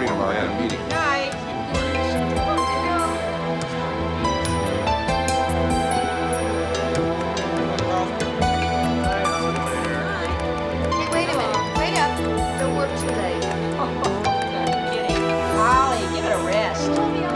worrying about that meeting. Hey, wait a minute. Wait up. Don't work too late. You're kidding. Holly, give it a rest. Bye-bye.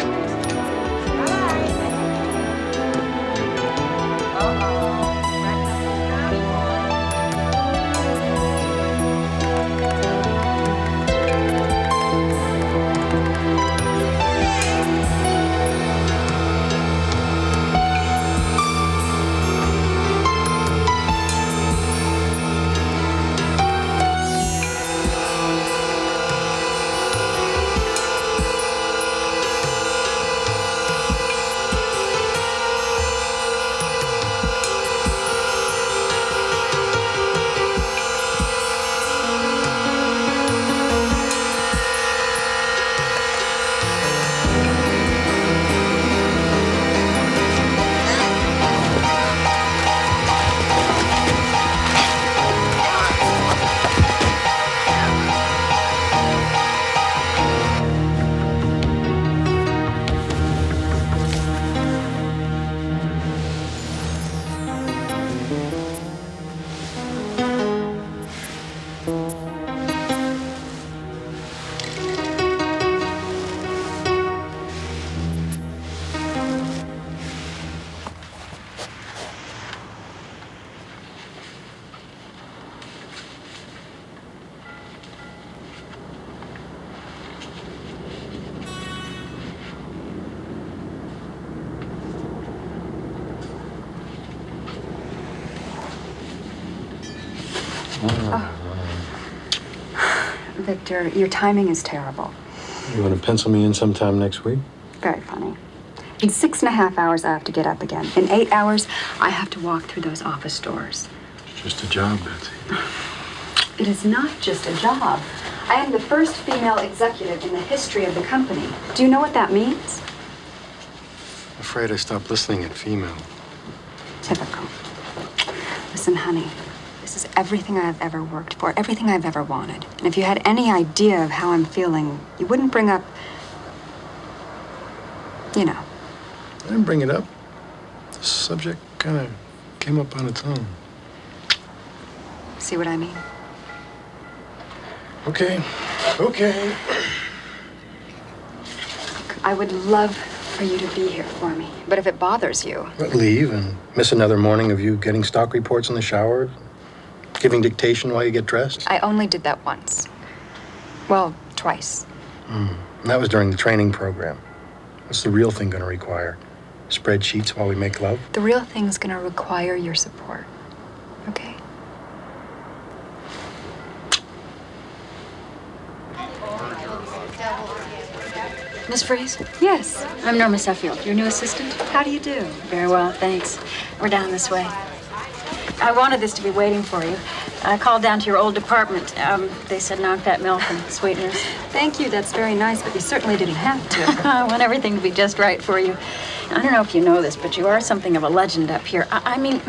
Victor, your timing is terrible. You want to pencil me in sometime next week? Very funny. In 6.5 hours, I have to get up again. In 8 hours, I have to walk through those office doors. It's just a job, Betsy. It is not just a job. I am the first female executive in the history of the company. Do you know what that means? I'm afraid I stopped listening at female. Typical. Listen, honey, this is everything I've ever worked for, everything I've ever wanted. And if you had any idea of how I'm feeling, you wouldn't bring up, you know. I didn't bring it up. The subject kind of came up on its own. See what I mean? Okay. Okay. I would love for you to be here for me. But if it bothers you... But leave and miss another morning of you getting stock reports in the shower, giving dictation while you get dressed? I only did that once. Well, twice. And that was during the training program. What's the real thing going to require? Spreadsheets while we make love? The real thing's gonna require your support. Okay? Miss Freeze? Yes. I'm Norma Suffield, your new assistant. How do you do? Very well, thanks. We're down this way. I wanted this to be waiting for you. I called down to your old department. They said knock that milk and sweeteners. Thank you, that's very nice, but you certainly didn't have to. I want everything to be just right for you. I don't know if you know this, but you are something of a legend up here. I mean,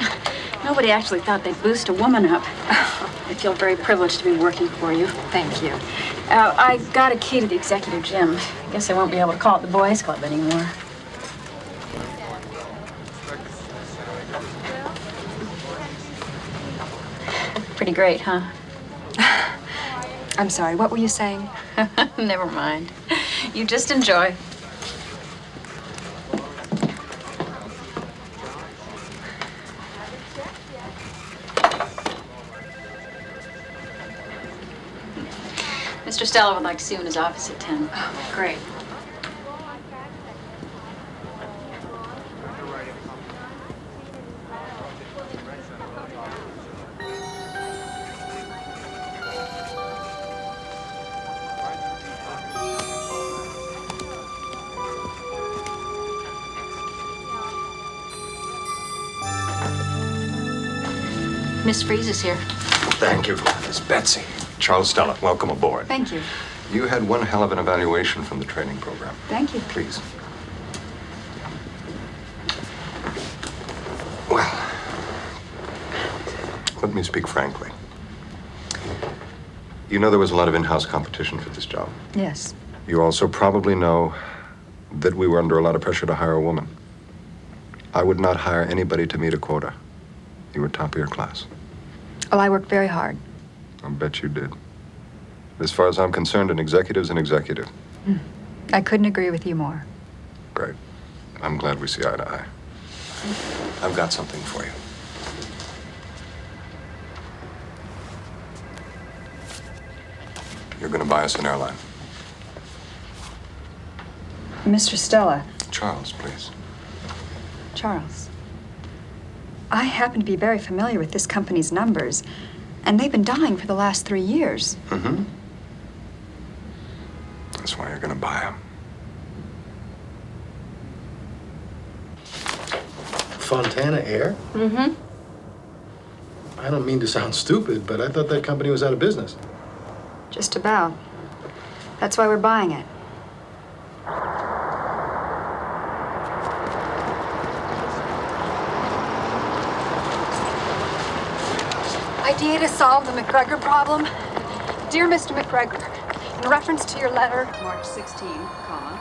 nobody actually thought they'd boost a woman up. I feel very privileged to be working for you. Thank you. I got a key to the executive gym. I guess I won't be able to call it the boys' club anymore. Pretty great, huh? I'm sorry, what were you saying? Never mind. You just enjoy. Mr. Stella would like to see you in his office at 10. Oh, great. Miss Freeze is here. Thank you, Miss Betsy. Charles Stella, welcome aboard. Thank you. You had one hell of an evaluation from the training program. Thank you. Please. Well, let me speak frankly. You know there was a lot of in-house competition for this job. Yes. You also probably know that we were under a lot of pressure to hire a woman. I would not hire anybody to meet a quota. You were top of your class. Well, I worked very hard. I'll bet you did. As far as I'm concerned, an executive's an executive. I couldn't agree with you more. Great. I'm glad we see eye to eye. I've got something for you. You're gonna buy us an airline. Mr. Stella. Charles, please. Charles. I happen to be very familiar with this company's numbers, and they've been dying for the last 3 years. Mm-hmm. That's why you're gonna buy them. Fontana Air? Mm-hmm. I don't mean to sound stupid, but I thought that company was out of business. Just about. That's why we're buying it. Idea to solve the McGregor problem? Dear Mr. McGregor, in reference to your letter, March 16, comma,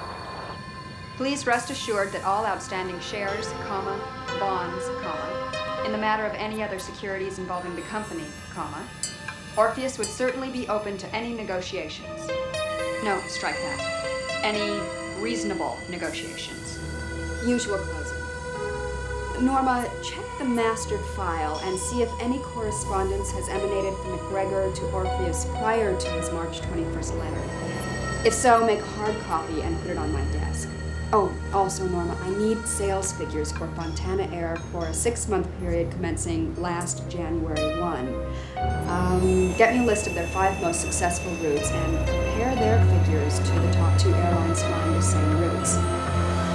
please rest assured that all outstanding shares, comma, bonds, comma, in the matter of any other securities involving the company, comma, Orpheus would certainly be open to any negotiations. No, strike that. Any reasonable negotiations. Usual closing. Norma, check the mastered file and see if any correspondence has emanated from McGregor to Orpheus prior to his March 21st letter. If so, make a hard copy and put it on my desk. Oh, also, Norma, I need sales figures for Fontana Air for a 6-month period commencing last January 1. Get me a list of their 5 most successful routes and compare their figures to the top 2 airlines flying the same routes.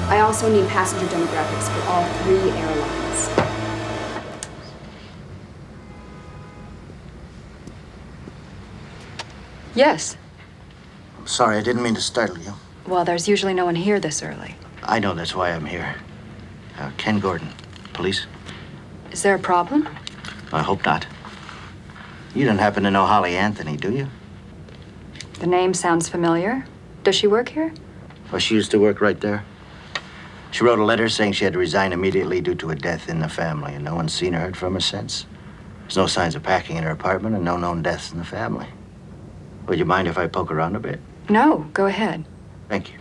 I also need passenger demographics for all 3 airlines. Yes. I'm sorry, I didn't mean to startle you. Well, there's usually no one here this early. I know, that's why I'm here. Ken Gordon, police? Is there a problem? I hope not. You don't happen to know Holly Anthony, do you? The name sounds familiar. Does she work here? Well, she used to work right there. She wrote a letter saying she had to resign immediately due to a death in the family, and no one's seen or heard from her since. There's no signs of packing in her apartment and no known deaths in the family. Would you mind if I poke around a bit? No, go ahead. Thank you.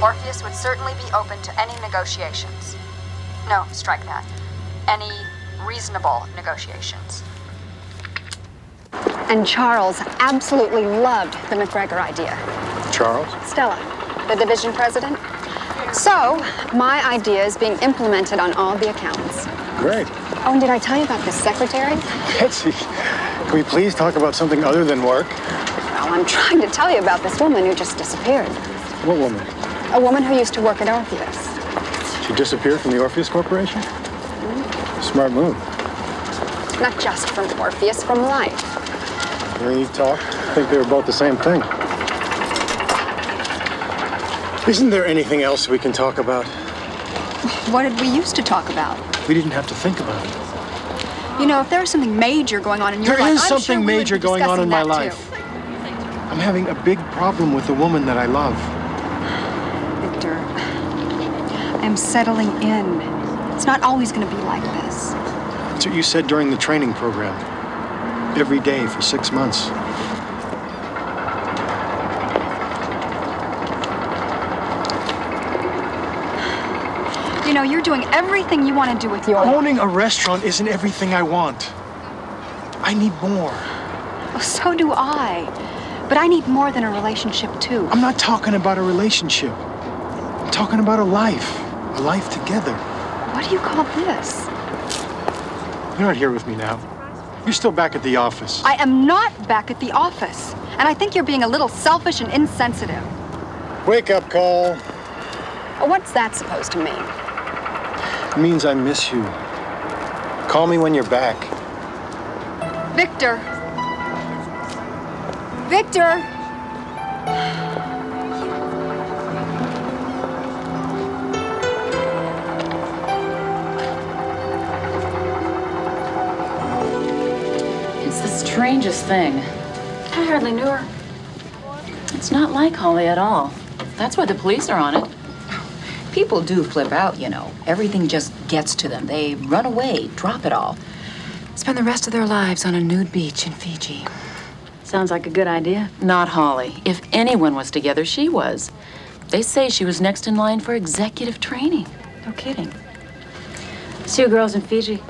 Orpheus would certainly be open to any negotiations. No, strike that. Any reasonable negotiations. And Charles absolutely loved the McGregor idea. Charles? Stella, the division president. So, my idea is being implemented on all the accounts. Great. Oh, and did I tell you about the secretary? Betsy, can we please talk about something other than work? Well, I'm trying to tell you about this woman who just disappeared. What woman? A woman who used to work at Orpheus. She disappeared from the Orpheus Corporation? Smart move. Not just from Orpheus, from life. When you talk, I think they were both the same thing. Isn't there anything else we can talk about? What did we used to talk about? We didn't have to think about it. You know, if there was something major going on in your life, There is I'm something sure we would major be going on in discussing my that, life. too. I'm having a big problem with the woman that I love. Victor, I'm settling in. It's not always going to be like this. That's what you said during the training program. Every day for 6 months. You know, you're doing everything you want to do with your Owning a restaurant isn't everything I want. I need more. Oh, so do I. But I need more than a relationship, too. I'm not talking about a relationship. I'm talking about a life. A life together. What do you call this? You're not here with me now. You're still back at the office. I am not back at the office. And I think you're being a little selfish and insensitive. Wake up call. What's that supposed to mean? It means I miss you. Call me when you're back. Victor. Victor! strangest thing. I hardly knew her. It's not like Holly at all. That's why the police are on it. People do flip out, you know. Everything just gets to them. They run away, drop it all. Spend the rest of their lives on a nude beach in Fiji. Sounds like a good idea. Not Holly. If anyone was together, she was. They say she was next in line for executive training. No kidding. See you girls in Fiji.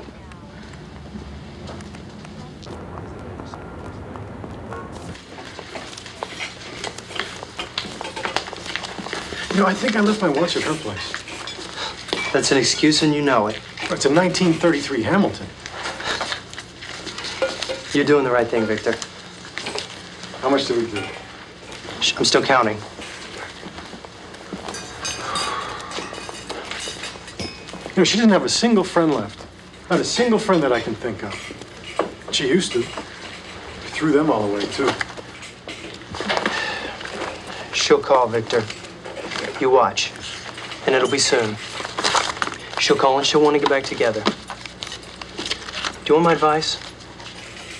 You know, I think I left my watch at her place. That's an excuse and you know it. It's a 1933 Hamilton. You're doing the right thing, Victor. How much did we do? I'm still counting. You know, she doesn't have a single friend left. Not a single friend that I can think of. She used to. Threw them all away, too. She'll call, Victor. You watch. And it'll be soon. She'll call and she'll want to get back together. Do you want my advice?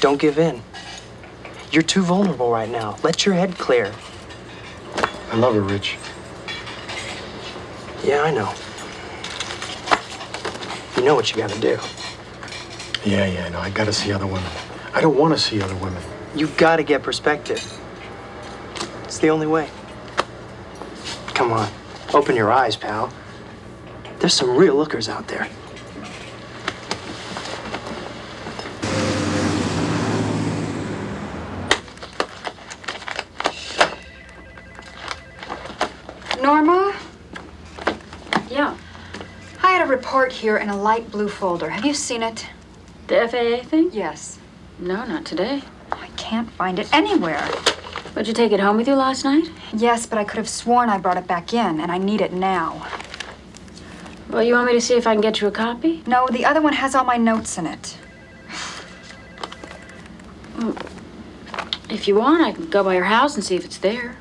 Don't give in. You're too vulnerable right now. Let your head clear. I love her, Rich. Yeah, I know. You know what you gotta do. Yeah, I know. I gotta see other women. I don't want to see other women. You've gotta get perspective. It's the only way. Come on. Open your eyes, pal. There's some real lookers out there. Norma, Yeah. I had a report here in a light blue folder. Have you seen it? The FAA thing? Yes. No, not today. I can't find it anywhere. Would you take it home with you last night? Yes, but I could have sworn I brought it back in, and I need it now. Well, you want me to see if I can get you a copy? No, the other one has all my notes in it. If you want, I can go by your house and see if it's there.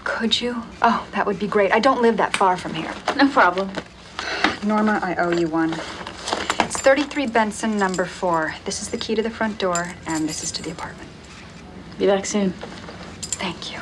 Could you? Oh, that would be great. I don't live that far from here. No problem. Norma, I owe you one. It's 33 Benson, number 4. This is the key to the front door, and this is to the apartment. Be back soon. Thank you.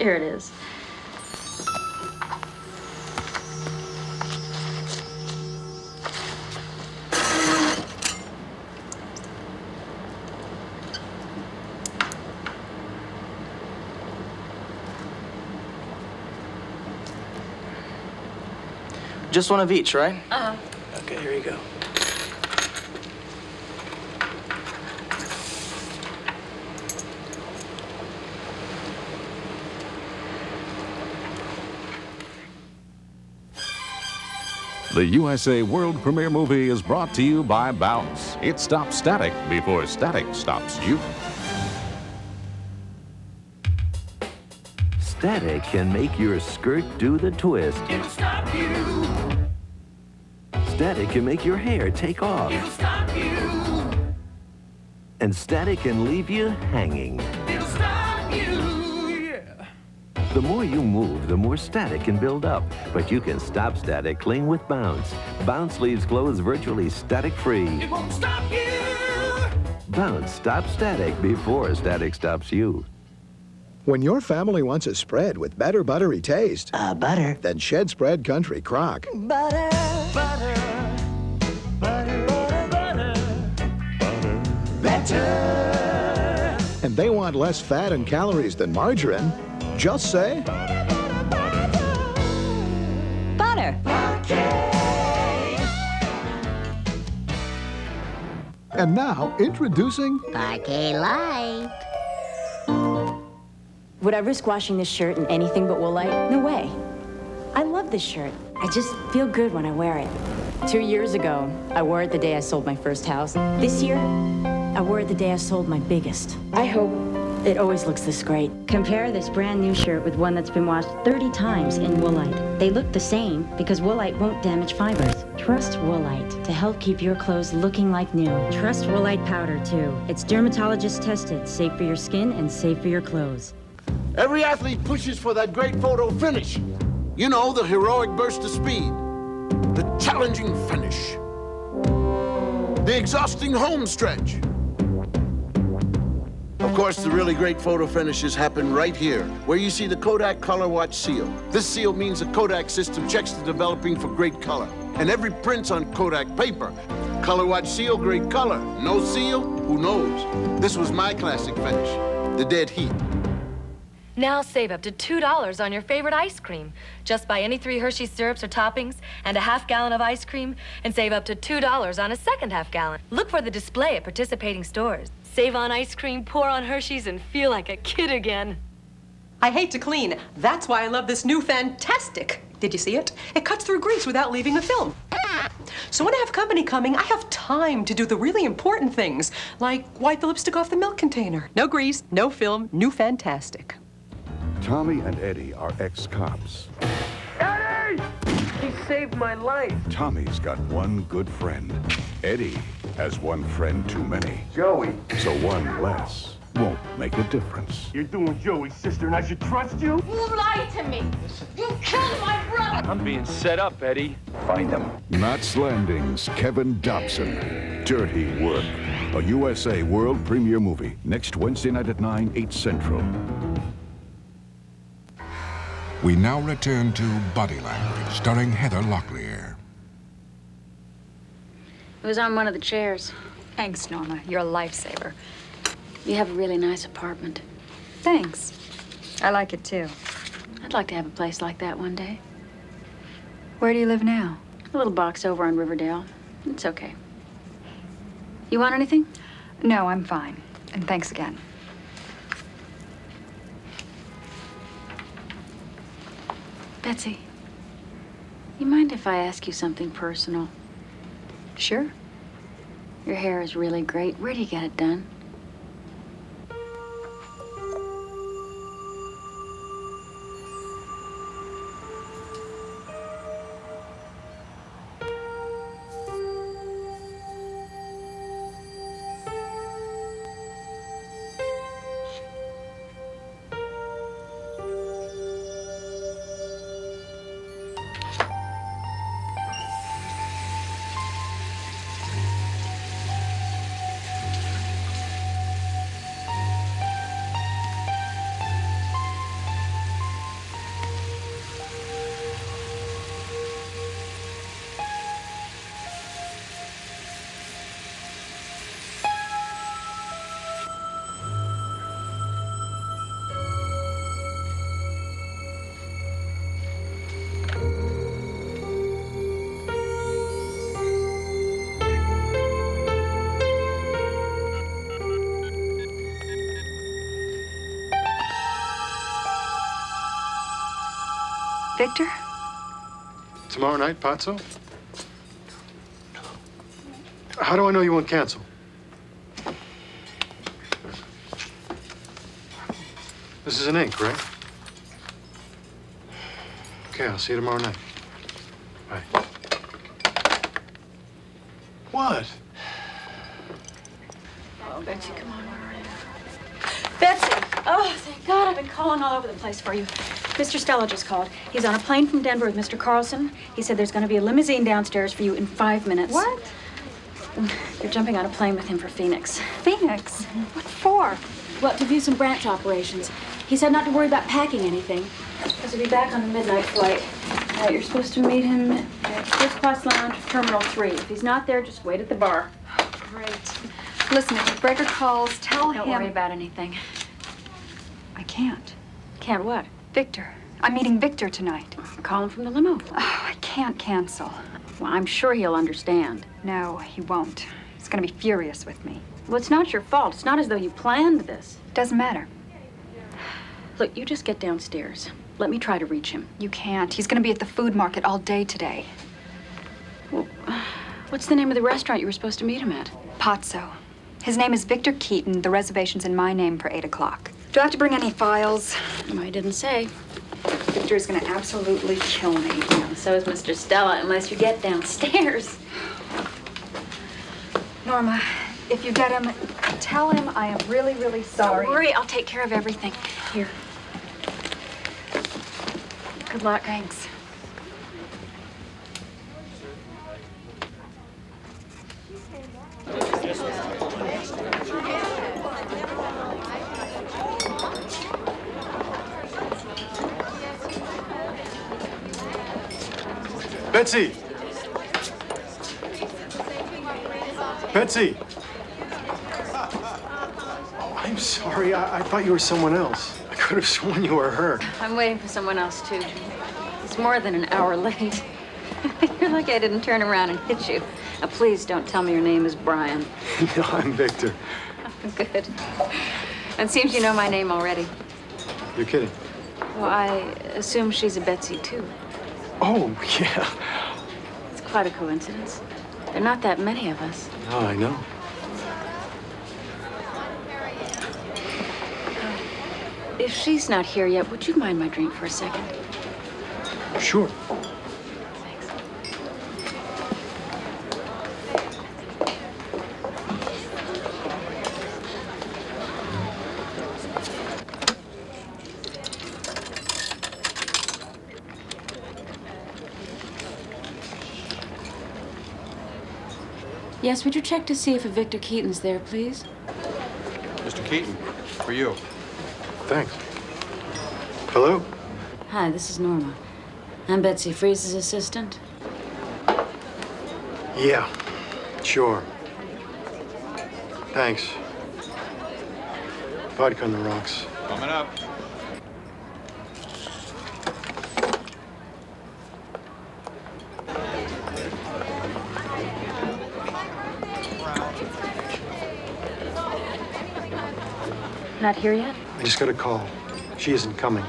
Here it is. Just one of each, right? Uh-huh. Okay, here you go. The USA World Premiere Movie is brought to you by Bounce. It stops static before static stops you. Static can make your skirt do the twist. It'll stop you. Static can make your hair take off. It'll stop you. And static can leave you hanging. It'll stop you. Yeah. The more you move, the more static can build up. But you can stop static cling with Bounce. Bounce leaves clothes virtually static-free. It won't stop you. Bounce stops static before static stops you. When your family wants a spread with better buttery taste, Butter. then Shed Spread Country Crock. Butter, butter, butter, butter, butter, better. And they want less fat and calories than margarine. Just say, Butter. and now introducing Parquet Light. Would I risk washing this shirt in anything but Woolite? No way. I love this shirt. I just feel good when I wear it. 2 years ago, I wore it the day I sold my first house. This year, I wore it the day I sold my biggest. I hope it always looks this great. Compare this brand new shirt with one that's been washed 30 times in Woolite. They look the same because Woolite won't damage fibers. Trust Woolite to help keep your clothes looking like new. Trust Woolite powder, too. It's dermatologist tested, safe for your skin and safe for your clothes. Every athlete pushes for that great photo finish. You know, the heroic burst of speed, the challenging finish, the exhausting home stretch. Of course, the really great photo finishes happen right here, where you see the Kodak Color Watch seal. This seal means the Kodak system checks the developing for great color. And every print's on Kodak paper. Color Watch seal, great color. No seal, who knows? This was my classic finish, the dead heat. Now save up to $2 on your favorite ice cream. Just buy any 3 Hershey's syrups or toppings and a half gallon of ice cream and save up to $2 on a second half gallon. Look for the display at participating stores. Save on ice cream, pour on Hershey's, and feel like a kid again. I hate to clean. That's why I love this new Fantastic. Did you see it? It cuts through grease without leaving a film. So when I have company coming, I have time to do the really important things, like wipe the lipstick off the milk container. No grease, no film, new Fantastic. Tommy and Eddie are ex-cops. Eddie! He saved my life. Tommy's got one good friend. Eddie has one friend too many. Joey. So one less won't make a difference. You're doing Joey's sister, and I should trust you? You lied to me. You killed my brother. I'm being set up, Eddie. Find him. Knots Landing's Kevin Dobson. Dirty Work. A USA World Premiere Movie. Next Wednesday night at 9, 8 Central. We now return to Body Language, starring Heather Locklear. It was on one of the chairs. Thanks, Norma. You're a lifesaver. You have a really nice apartment. Thanks. I like it too. I'd like to have a place like that one day. Where do you live now? A little box over on Riverdale. It's okay. You want anything? No, I'm fine. And thanks again. Betsy, you mind if I ask you something personal? Sure. Your hair is really great. Where do you get it done? Victor? Tomorrow night, Pazzo? How do I know you won't cancel? This is an ink, right? Okay, I'll see you tomorrow night. Bye. What? Oh, Betsy, come on, where are you? Betsy! Oh, thank God, I've been calling all over the place for you. Mr. Stella just called. He's on a plane from Denver with Mr. Carlson. He said there's going to be a limousine downstairs for you in 5 minutes. What? You're jumping on a plane with him for Phoenix. Phoenix? What for? Well, to view some branch operations. He said not to worry about packing anything, because he'll be back on the midnight flight. You're supposed to meet him at First Class Lounge, Terminal 3. If he's not there, just wait at the bar. Great. Listen, if McGregor calls, tell him... Don't worry about anything. I can't. Can't what? Victor. I'm meeting Victor tonight. Call him from the limo. Oh, I can't cancel. Well, I'm sure he'll understand. No, he won't. He's gonna be furious with me. Well, it's not your fault. It's not as though you planned this. Doesn't matter. Look, you just get downstairs. Let me try to reach him. You can't. He's gonna be at the food market all day today. Well, what's the name of the restaurant you were supposed to meet him at? Pazzo. His name is Victor Keaton. The reservation's in my name for 8 o'clock. Do I have to bring any files? I didn't say. Victor's gonna absolutely kill me. Yeah, so is Mr. Stella, unless you get downstairs. Norma, if you get him, tell him I am really, really sorry. Don't worry, I'll take care of everything. Here. Good luck. Thanks. Betsy! Betsy! Oh, I'm sorry. I thought you were someone else. I could have sworn you were her. I'm waiting for someone else, too. It's more than an hour late. You're lucky I didn't turn around and hit you. Now, please don't tell me your name is Brian. No, I'm Victor. Good. It seems you know my name already. You're kidding. Well, I assume she's a Betsy, too. Oh, yeah. It's quite a coincidence. There are not that many of us. Oh, I know. If she's not here yet, would you mind my drink for a second? Sure. Thanks. Yes, would you check to see if a Victor Keaton's there, please? Mr. Keaton, for you. Thanks. Hello? Hi, this is Norma. I'm Betsy Freeze's assistant. Yeah, sure. Thanks. Vodka on the rocks. Coming up. Not here yet? I just got a call. She isn't coming.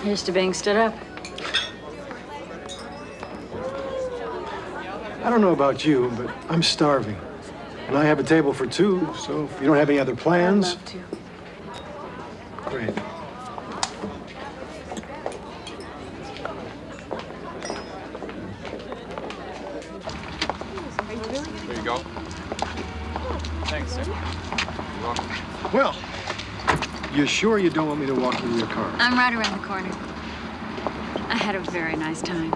Here's to being stood up. I don't know about you, but I'm starving. And I have a table for two, so if you don't have any other plans... I'd love to. Great. There you go. Thanks, sir. You're welcome. Well, you sure you don't want me to walk you to your car? I'm right around the corner. I had a very nice time.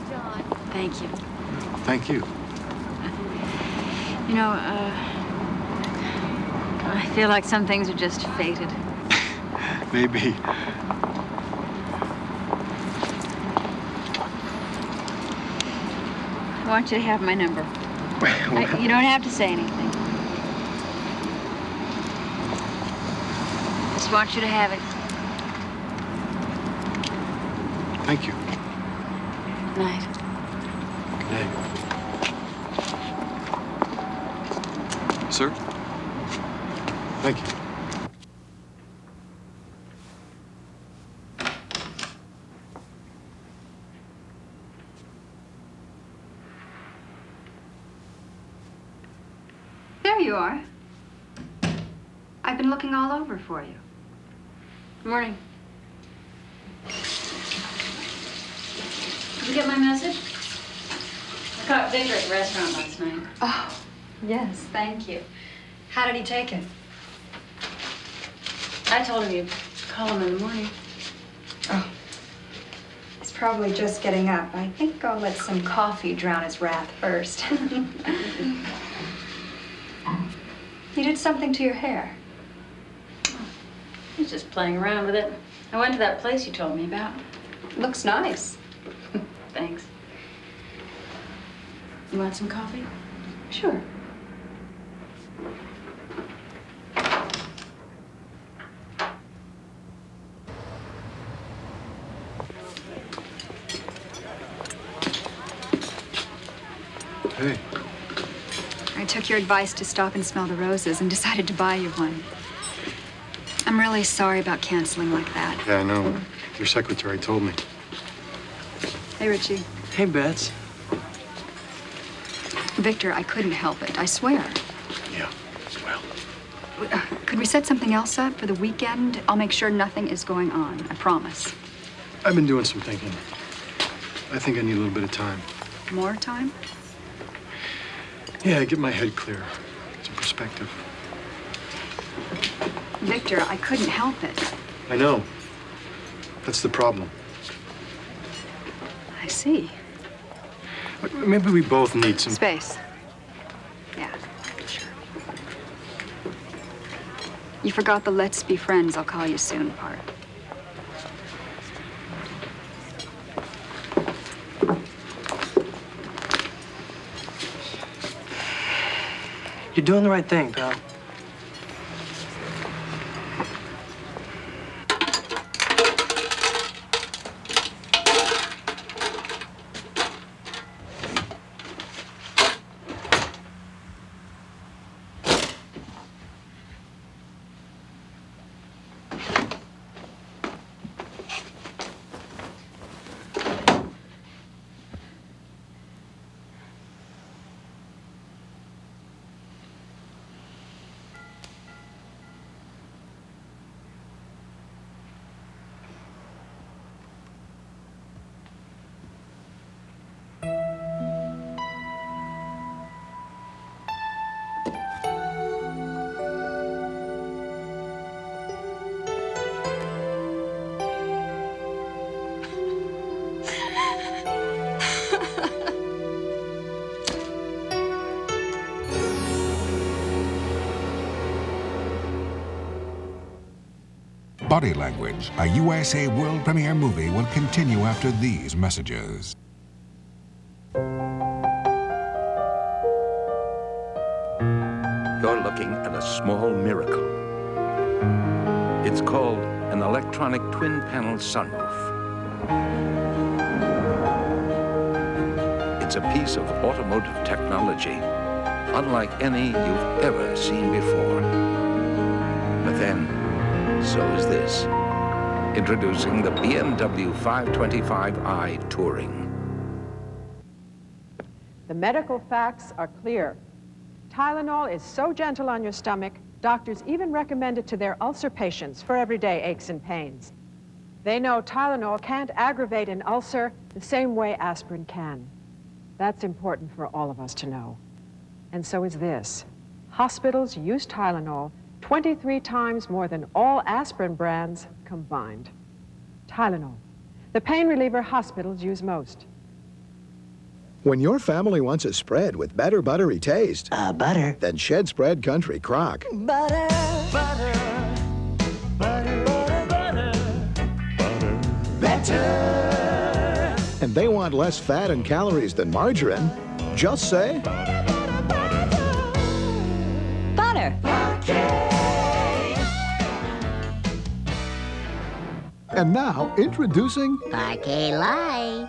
Thank you. Thank you. You know, I feel like some things are just fated. Maybe. I want you to have my number. You don't have to say anything. Just want you to have it. Thank you. Good night. Good night. Sir? Thank you. There you are. I've been looking all over for you. Good morning. Did you get my message? I caught Victor at the restaurant last night. Oh, yes, thank you. How did he take it? I told him you'd call him in the morning. Oh. He's probably just getting up. I think I'll let some coffee drown his wrath first. You did something to your hair. He's just playing around with it. I went to that place you told me about. Looks nice. Thanks. You want some coffee? Sure. Hey. I took your advice to stop and smell the roses and decided to buy you one. I'm really sorry about canceling like that. Yeah, I know. Your secretary told me. Hey, Richie. Hey, Bets. Victor, I couldn't help it, I swear. Yeah, well. Could we set something else up for the weekend? I'll make sure nothing is going on, I promise. I've been doing some thinking. I think I need a little bit of time. More time? Yeah, get my head clear. Some perspective. Victor, I couldn't help it. I know. That's the problem. I see. Maybe we both need some space. Yeah, sure. You forgot the let's be friends, I'll call you soon part. You're doing the right thing, pal. Body Language, a USA world premiere movie, will continue after these messages. You're looking at a small miracle. It's called an electronic twin-panel sunroof. It's a piece of automotive technology unlike any you've ever seen before. But then, so is this. Introducing the BMW 525i Touring. The medical facts are clear. Tylenol is so gentle on your stomach, doctors even recommend it to their ulcer patients for everyday aches and pains. They know Tylenol can't aggravate an ulcer the same way aspirin can. That's important for all of us to know. And so is this. Hospitals use Tylenol 23 times more than all aspirin brands combined. Tylenol, the pain reliever hospitals use most. When your family wants a spread with better buttery taste, butter, then Shed Spread Country Crock. Butter, butter, butter, butter, butter, better. And they want less fat and calories than margarine. Just say Butter. And now, introducing Parquet Light.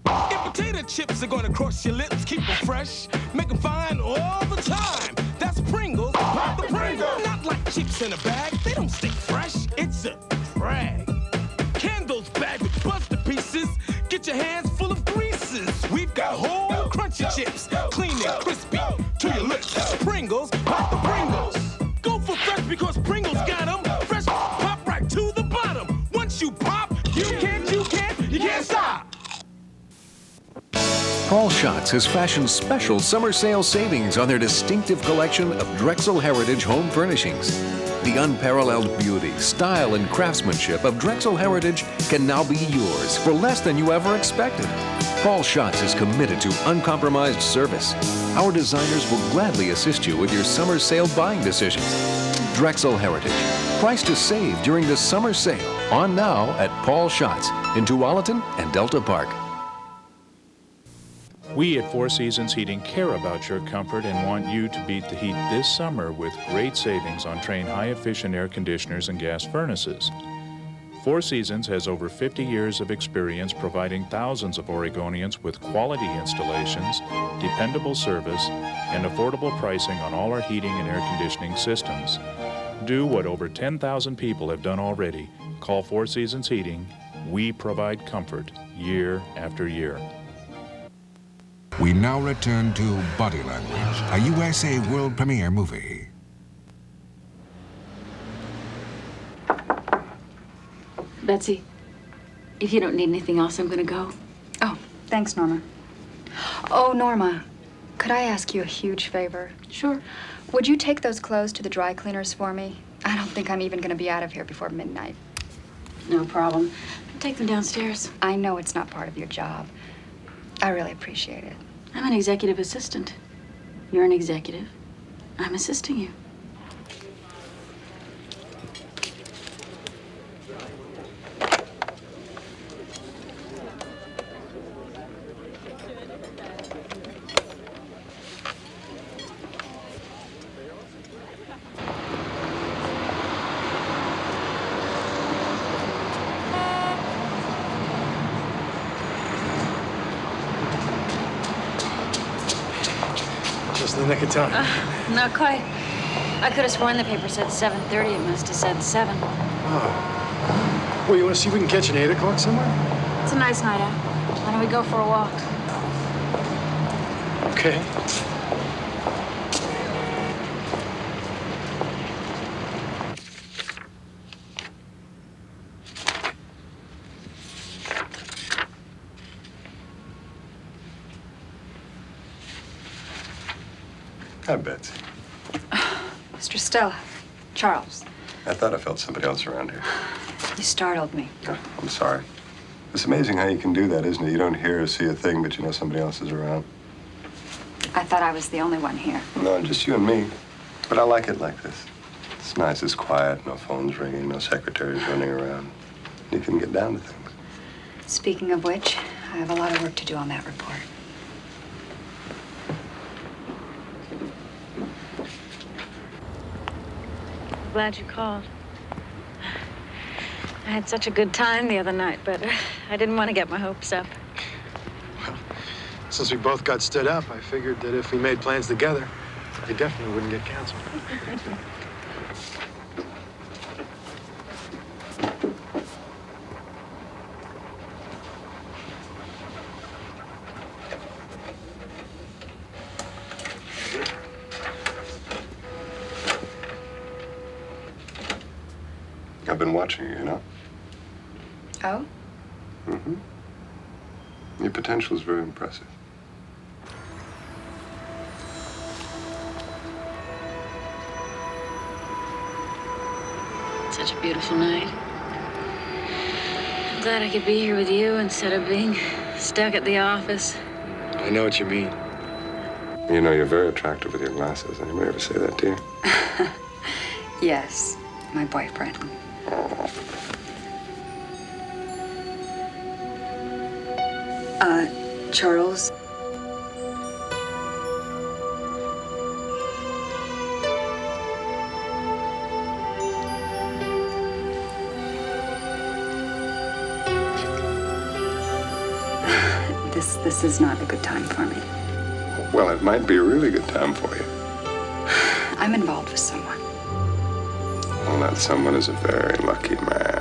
If potato chips are gonna cross your lips, keep them fresh, make them fine all the time. That's Pringles, pop the Pringles. Not like chips in a bag, they don't stay fresh, it's a drag. Candles bagged with buster pieces, get your hands full of greases. We've got whole crunchy chips, clean and crispy, Paul Schatz has fashioned special summer sale savings on their distinctive collection of Drexel Heritage home furnishings. The unparalleled beauty, style, and craftsmanship of Drexel Heritage can now be yours for less than you ever expected. Paul Schatz is committed to uncompromised service. Our designers will gladly assist you with your summer sale buying decisions. Drexel Heritage. Price to save during the summer sale. On now at Paul Schatz in Tualatin and Delta Park. We at Four Seasons Heating care about your comfort and want you to beat the heat this summer with great savings on Trane high-efficient air conditioners and gas furnaces. Four Seasons has over 50 years of experience providing thousands of Oregonians with quality installations, dependable service, and affordable pricing on all our heating and air conditioning systems. Do what over 10,000 people have done already. Call Four Seasons Heating. We provide comfort year after year. We now return to Body Language, a USA world premiere movie. Betsy, if you don't need anything else, I'm gonna go. Oh, thanks, Norma. Oh, Norma, could I ask you a huge favor? Sure. Would you take those clothes to the dry cleaners for me? I don't think I'm even gonna be out of here before midnight. No problem. Take them downstairs. I know it's not part of your job. I really appreciate it. I'm an executive assistant. You're an executive. I'm assisting you. Just in the nick of time. Not quite. I could have sworn the paper said 7:30. It must have said 7. Oh. Well, you want to see if we can catch an 8 o'clock somewhere? It's a nice night out. Why don't we go for a walk? Okay. Hi, Betsy. Mr. Stella, Charles, I thought I felt somebody else around here. you startled me. Oh, I'm sorry. It's amazing how you can do that, isn't it? You don't hear or see a thing, but you know somebody else is around. I thought I was the only one here. No, just you and me. But I like it like this. It's nice, it's quiet, no phones ringing, no secretaries running around. You can get down to things. Speaking of which, I have a lot of work to do on that report. Glad you called. I had such a good time the other night, but I didn't want to get my hopes up. Since we both got stood up, I figured that if we made plans together, they definitely wouldn't get canceled. I've been watching you, you know? Oh? Mm-hmm. Your potential is very impressive. Such a beautiful night. I'm glad I could be here with you instead of being stuck at the office. I know what you mean. You know, you're very attractive with your glasses. Anybody ever say that to you? Yes, my boyfriend. Charles? This is not a good time for me. Well, it might be a really good time for you. I'm involved with someone. Well, that someone is a very lucky man.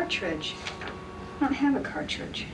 cartridge. I don't have a cartridge.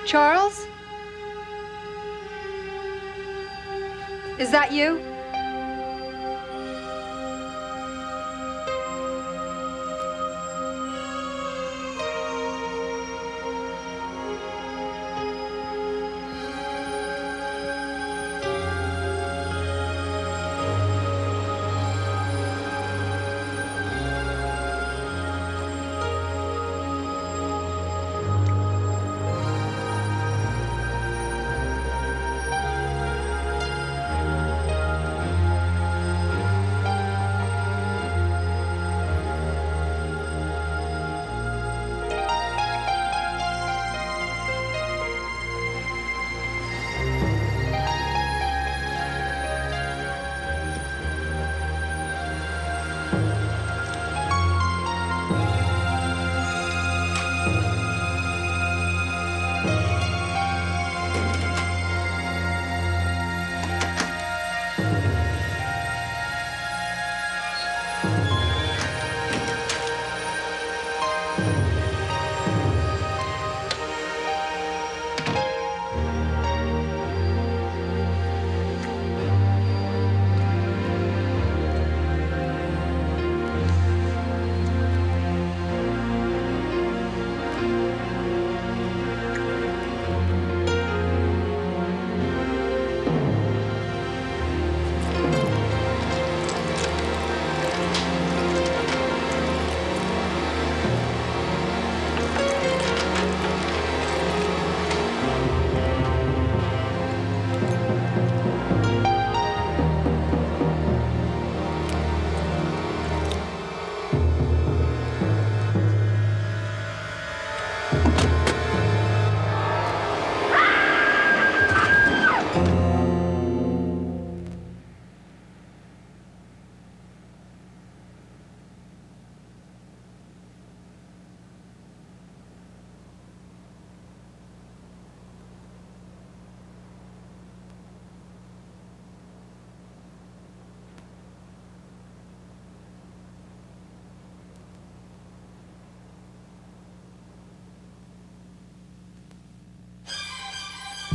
Charles? Is that you?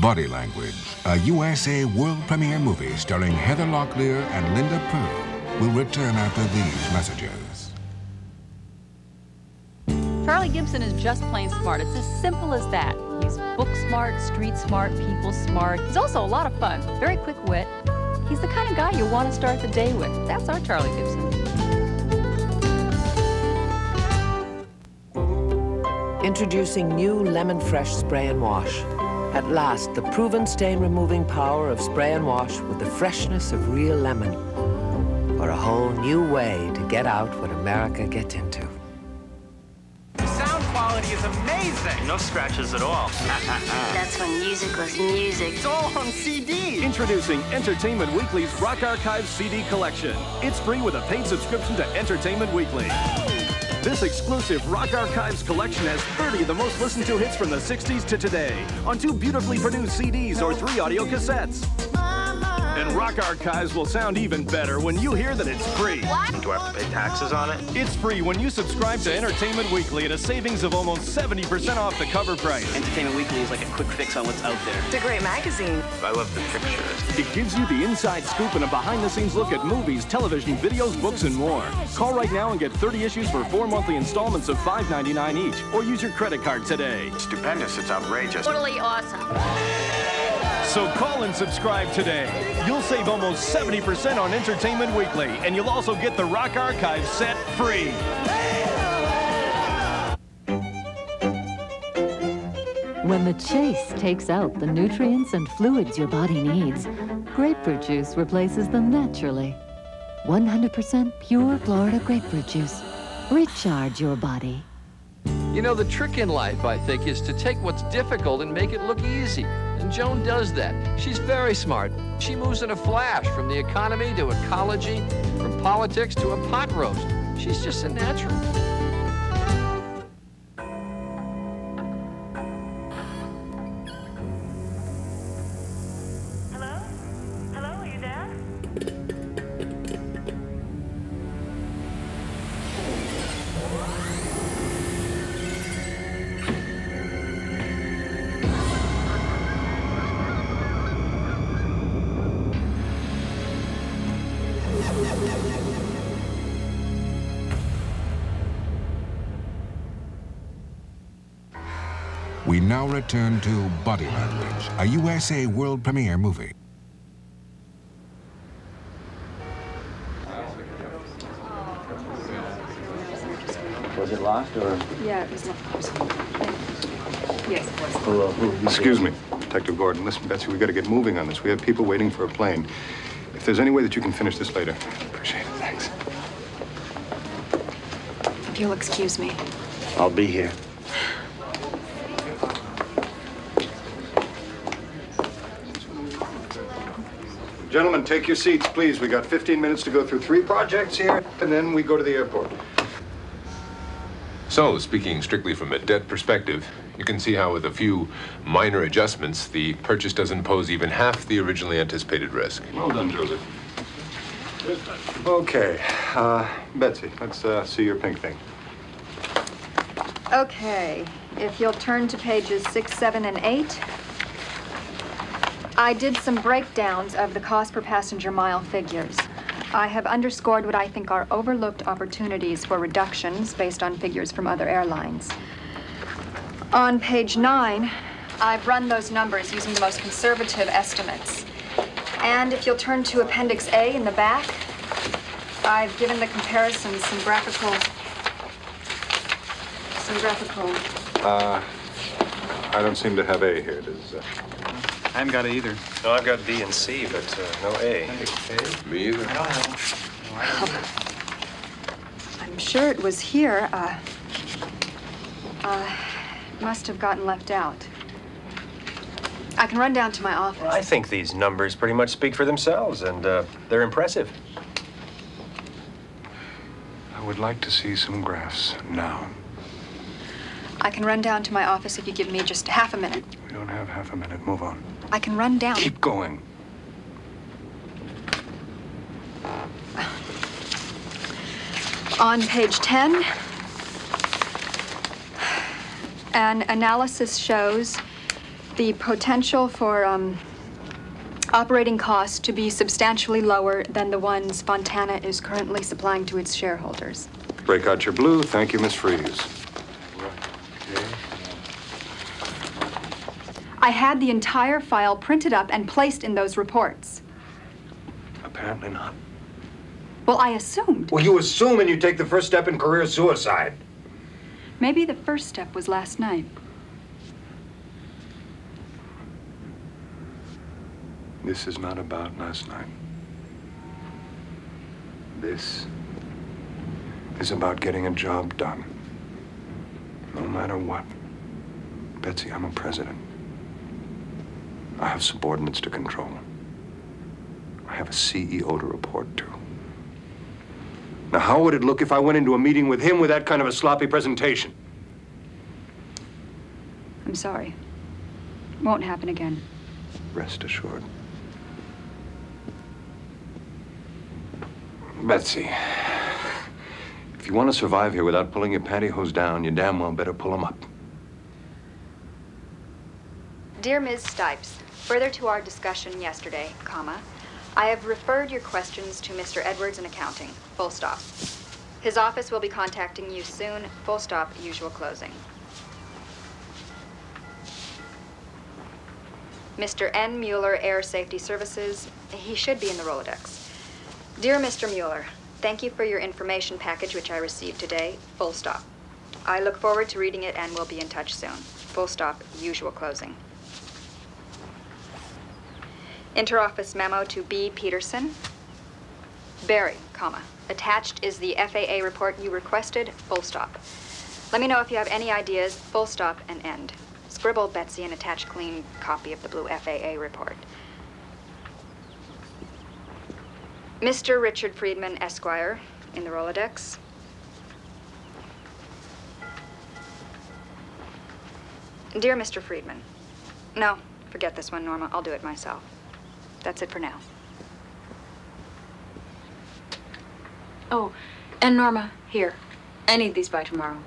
Body Language, a USA world premiere movie starring Heather Locklear and Linda Pearl, will return after these messages. Charlie Gibson is just plain smart. It's as simple as that. He's book smart, street smart, people smart. He's also a lot of fun, very quick wit. He's the kind of guy you want to start the day with. That's our Charlie Gibson. Introducing new Lemon Fresh Spray and Wash. At last, the proven stain-removing power of spray and wash with the freshness of real lemon. For a whole new way to get out what America gets into. The sound quality is amazing. No scratches at all. That's when music was music. It's all on CD. Introducing Entertainment Weekly's Rock Archives CD collection. It's free with a paid subscription to Entertainment Weekly. This exclusive Rock Archives collection has 30 of the most listened to hits from the 60s to today on 2 beautifully produced CDs or 3 audio cassettes. And Rock Archives will sound even better when you hear that it's free. What? Do I have to pay taxes on it? It's free when you subscribe to Entertainment Weekly at a savings of almost 70% off the cover price. Entertainment Weekly is like a quick fix on what's out there. It's a great magazine. I love the pictures. It gives you the inside scoop and a behind-the-scenes look at movies, television, videos, books, and more. Call right now and get 30 issues for 4 monthly installments of $5.99 each, or use your credit card today. Stupendous. It's outrageous. Totally awesome. So call and subscribe today. You'll save almost 70% on Entertainment Weekly, and you'll also get the Rock Archive set free. When the chase takes out the nutrients and fluids your body needs, grapefruit juice replaces them naturally. 100% pure Florida grapefruit juice. Recharge your body. You know, the trick in life, I think, is to take what's difficult and make it look easy. And Joan does that. She's very smart. She moves in a flash from the economy to ecology, from politics to a pot roast. She's just a natural. We now return to Body Language, a USA world premiere movie. Was it lost or? Yeah, it was lost. Yes, it was. Excuse me, Detective Gordon. Listen, Betsy, we got to get moving on this. We have people waiting for a plane. If there's any way that you can finish this later, I'd appreciate it. Thanks. If you'll excuse me. I'll be here. Gentlemen, take your seats, please. We got 15 minutes to go through 3 projects here, and then we go to the airport. So, speaking strictly from a debt perspective, you can see how with a few minor adjustments, the purchase doesn't pose even half the originally anticipated risk. Well done, Joseph. Okay, Betsy, let's see your pink thing. Okay, if you'll turn to pages 6, 7, and 8. I did some breakdowns of the cost per passenger mile figures. I have underscored what I think are overlooked opportunities for reductions based on figures from other airlines. On page 9, I've run those numbers using the most conservative estimates. And if you'll turn to Appendix A in the back, I've given the comparisons some graphical. I don't seem to have A here. Does, I haven't got it either. No, I've got B and C, but no A. Me either. I'm sure it was here. Must have gotten left out. I can run down to my office. Well, I think these numbers pretty much speak for themselves, and they're impressive. I would like to see some graphs now. I can run down to my office if you give me just half a minute. We don't have half a minute. Move on. I can run down. Keep going. On page 10, an analysis shows the potential for operating costs to be substantially lower than the ones Fontana is currently supplying to its shareholders. Break out your blue. Thank you, Miss Freeze. I had the entire file printed up and placed in those reports. Apparently not. Well, I assumed. Well, you assume and you take the first step in career suicide. Maybe the first step was last night. This is not about last night. This is about getting a job done. No matter what. Betsy, I'm a president. I have subordinates to control. I have a CEO to report to. Now, how would it look if I went into a meeting with him with that kind of a sloppy presentation? I'm sorry. Won't happen again. Rest assured. Betsy, if you want to survive here without pulling your pantyhose down, you damn well better pull them up. Dear Ms. Stipes, further to our discussion yesterday, I have referred your questions to Mr. Edwards in accounting, full stop. His office will be contacting you soon, full stop, usual closing. Mr. N. Mueller, Air Safety Services. He should be in the Rolodex. Dear Mr. Mueller, thank you for your information package which I received today. Full stop. I look forward to reading it and will be in touch soon. Full stop. Usual closing. Interoffice memo to B. Peterson. Barry, comma. Attached is the FAA report you requested. Full stop. Let me know if you have any ideas. Full stop and end. Scribble, Betsy, and attach clean copy of the blue FAA report. Mr. Richard Friedman, Esquire, in the Rolodex. Dear Mr. Friedman. No, forget this one, Norma. I'll do it myself. That's it for now. Oh, and Norma, here. I need these by tomorrow.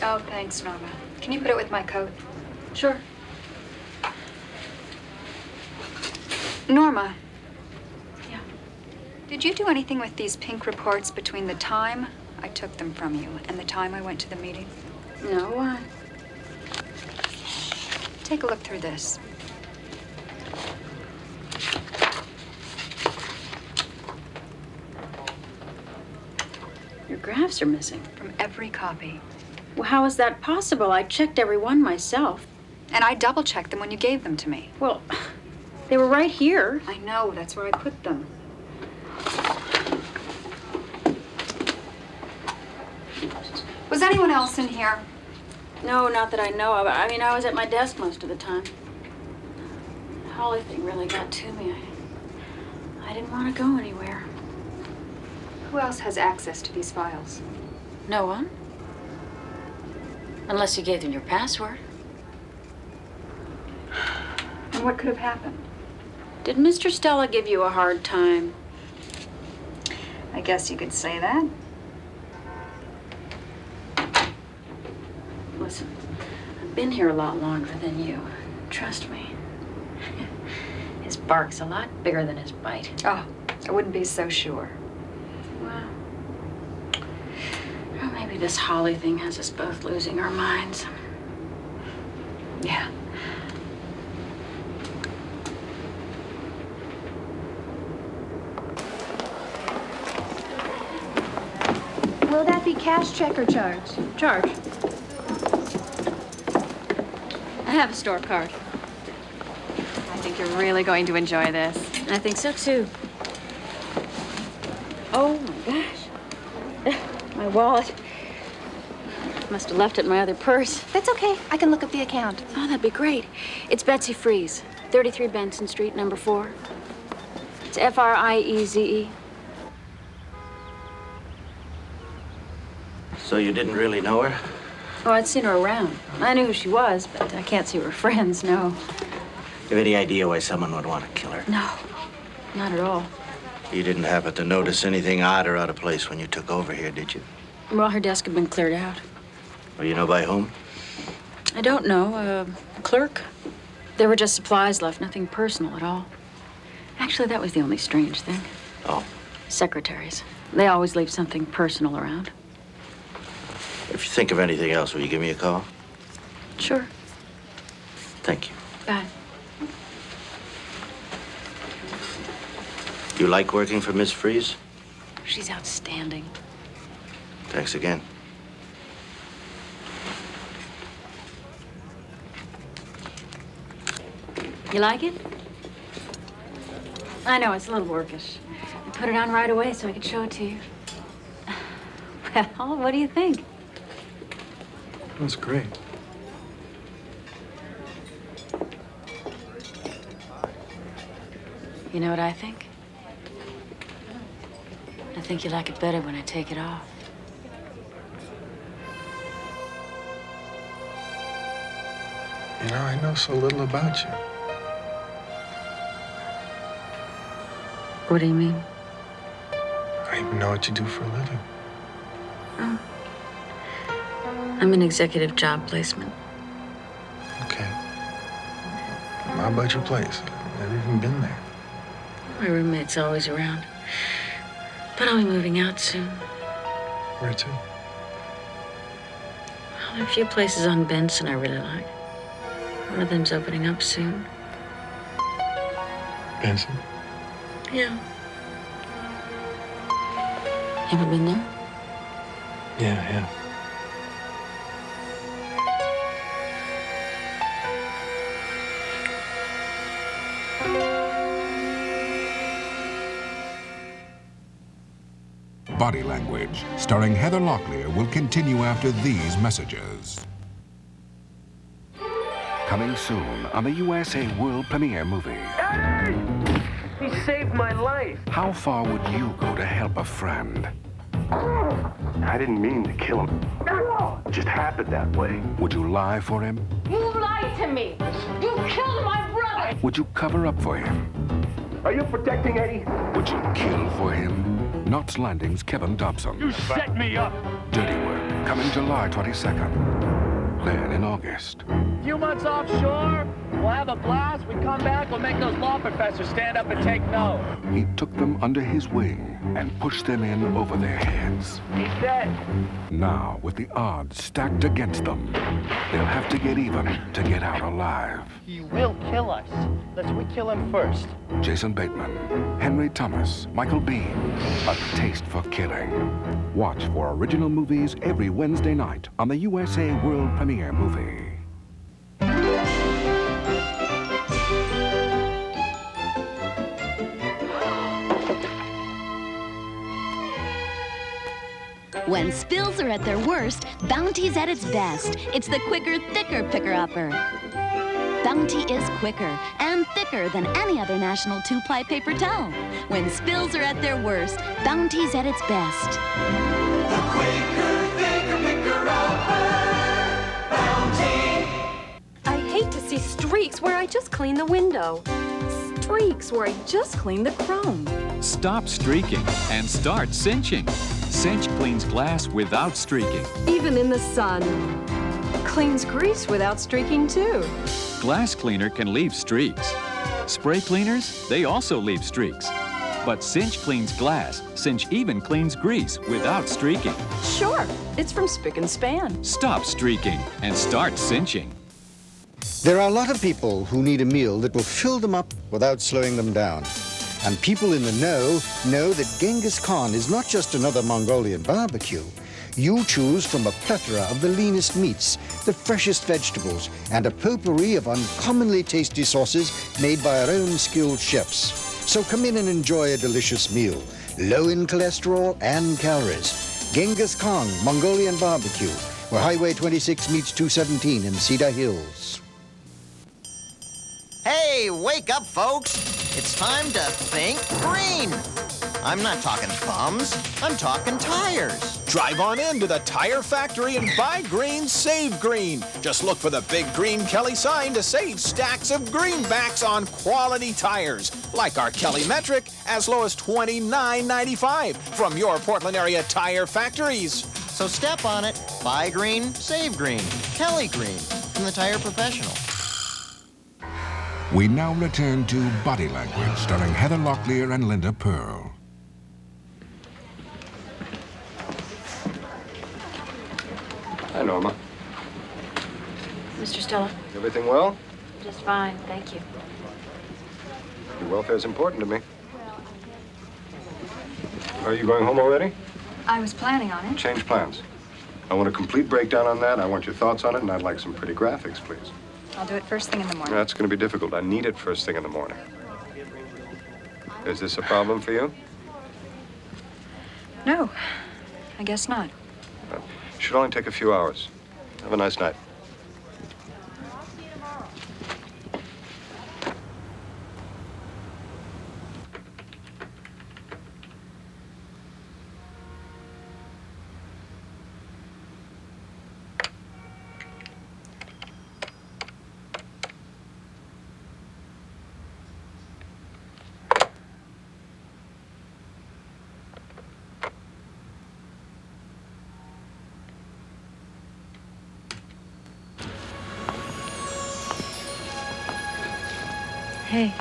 Oh, thanks, Norma. Can you put it with my coat? Sure. Norma. Yeah. Did you do anything with these pink reports between the time I took them from you and the time I went to the meeting? No, why? Take a look through this. Your graphs are missing. From every copy. Well, how is that possible? I checked every one myself. And I double-checked them when you gave them to me. Well, they were right here. I know, that's where I put them. Was anyone else in here? No, not that I know of. I mean, I was at my desk most of the time. The Holly thing really got to me. I didn't want to go anywhere. Who else has access to these files? No one. Unless you gave them your password. And what could have happened? Did Mr. Stella give you a hard time? I guess you could say that. Listen, I've been here a lot longer than you. Trust me. His bark's a lot bigger than his bite. Oh, I wouldn't be so sure. Well, maybe this Holly thing has us both losing our minds. Yeah. Will that be cash, check, or charge? Charge. I have a store card. I think you're really going to enjoy this. I think so, too. Oh, my gosh. My wallet. Must have left it in my other purse. That's okay. I can look up the account. Oh, that'd be great. It's Betsy Freeze, 33 Benson Street, number 4. It's Frieze. So you didn't really know her? Oh, I'd seen her around. I knew who she was, but I can't see we're friends, no. You have any idea why someone would want to kill her? No, not at all. You didn't happen to notice anything odd or out of place when you took over here, did you? Well, her desk had been cleared out. Well, you know by whom? I don't know. A clerk. There were just supplies left, nothing personal at all. Actually, that was the only strange thing. Oh? Secretaries. They always leave something personal around. If you think of anything else, will you give me a call? Sure. Thank you. Bye. You like working for Miss Freeze? She's outstanding. Thanks again. You like it? I know, it's a little workish. I put it on right away so I could show it to you. Well, what do you think? That's great. You know what I think? I think you like it better when I take it off. You know, I know so little about you. What do you mean? I don't even know what you do for a living. Oh. I'm an executive job placement. Okay. How about your place? I've never even been there. My roommate's always around. But I'll be moving out soon. Where to? A few places on Benson I really like. One of them's opening up soon. Benson? Yeah. Ever been there? Yeah. Body Language, starring Heather Locklear, will continue after these messages. Coming soon on the USA world premiere movie. Hey! He saved my life. How far would you go to help a friend? I didn't mean to kill him. It just happened that way. Would you lie for him? You lied to me. You killed my brother. Would you cover up for him? Are you protecting Eddie? Would you kill for him? Knots Landing's Kevin Dobson. You set me up. Dirty Work, coming July 22nd. Then in August. Few months offshore, we'll have a blast. We come back, we'll make those law professors stand up and take note. He took them under his wing and pushed them in over their heads. He's dead. Now, with the odds stacked against them, they'll have to get even to get out alive. He will kill us. We kill him first. Jason Bateman, Henry Thomas, Michael Biehn, a taste for killing. Watch for original movies every Wednesday night on the USA World Premiere Movie. When spills are at their worst, Bounty's at its best. It's the quicker, thicker picker-upper. Bounty is quicker and thicker than any other national two-ply paper towel. When spills are at their worst, Bounty's at its best. The quicker, thicker picker-upper, Bounty. I hate to see streaks where I just cleaned the window. Streaks where I just cleaned the chrome. Stop streaking and start cinching. Cinch cleans glass without streaking. Even in the sun. Cleans grease without streaking, too. Glass cleaner can leave streaks. Spray cleaners, they also leave streaks. But Cinch cleans glass. Cinch even cleans grease without streaking. Sure, it's from Spick and Span. Stop streaking and start cinching. There are a lot of people who need a meal that will fill them up without slowing them down. And people in the know that Genghis Khan is not just another Mongolian barbecue. You choose from a plethora of the leanest meats, the freshest vegetables, and a potpourri of uncommonly tasty sauces made by our own skilled chefs. So come in and enjoy a delicious meal, low in cholesterol and calories. Genghis Khan Mongolian barbecue, where Highway 26 meets 217 in Cedar Hills. Hey, wake up, folks. It's time to think green. I'm not talking bums. I'm talking tires. Drive on into the tire factory and buy green, save green. Just look for the big green Kelly sign to save stacks of greenbacks on quality tires, like our Kelly Metric, as low as $29.95 from your Portland area tire factories. So step on it. Buy green, save green. Kelly Green from the Tire Professional. We now return to Body Language, starring Heather Locklear and Linda Pearl. Hi, Norma. Mr. Stella? Everything well? Just fine, thank you. Your welfare's important to me. Are you going home already? I was planning on it. Change plans. I want a complete breakdown on that. I want your thoughts on it, and I'd like some pretty graphics, please. I'll do it first thing in the morning. That's going to be difficult. I need it first thing in the morning. Is this a problem for you? No, I guess not. Should only take a few hours. Have a nice night. Hey.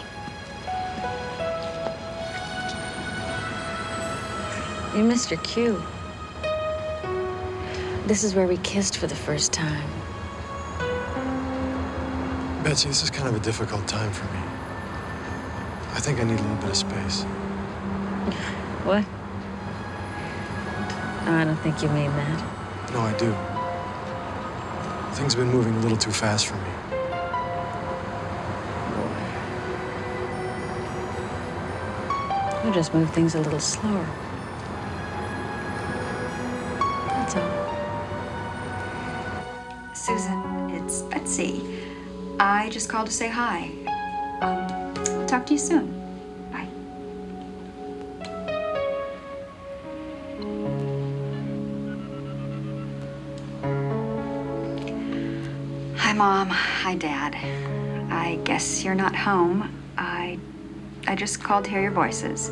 You missed your cue. This is where we kissed for the first time. Betsy, this is kind of a difficult time for me. I think I need a little bit of space. What? I don't think you mean that. No, I do. Things have been moving a little too fast for me. You just move things a little slower. That's all. Susan, it's Betsy. I just called to say hi. I'll talk to you soon. Bye. Hi, Mom. Hi, Dad. I guess you're not home. I just called to hear your voices.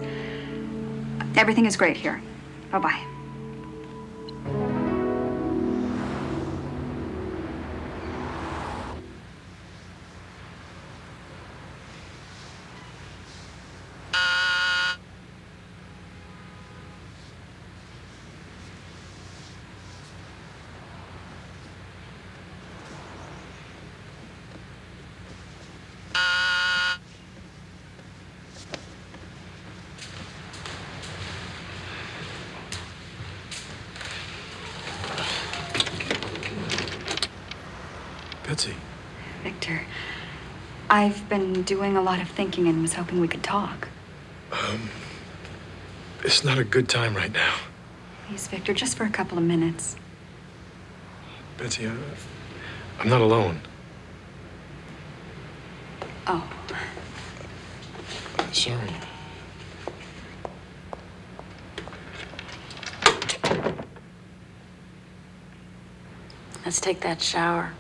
Everything is great here. Bye-bye. Betsy. Victor, I've been doing a lot of thinking and was hoping we could talk. It's not a good time right now. Please, Victor, just for a couple of minutes. Betsy, I'm not alone. Oh. Sorry. Let's take that shower.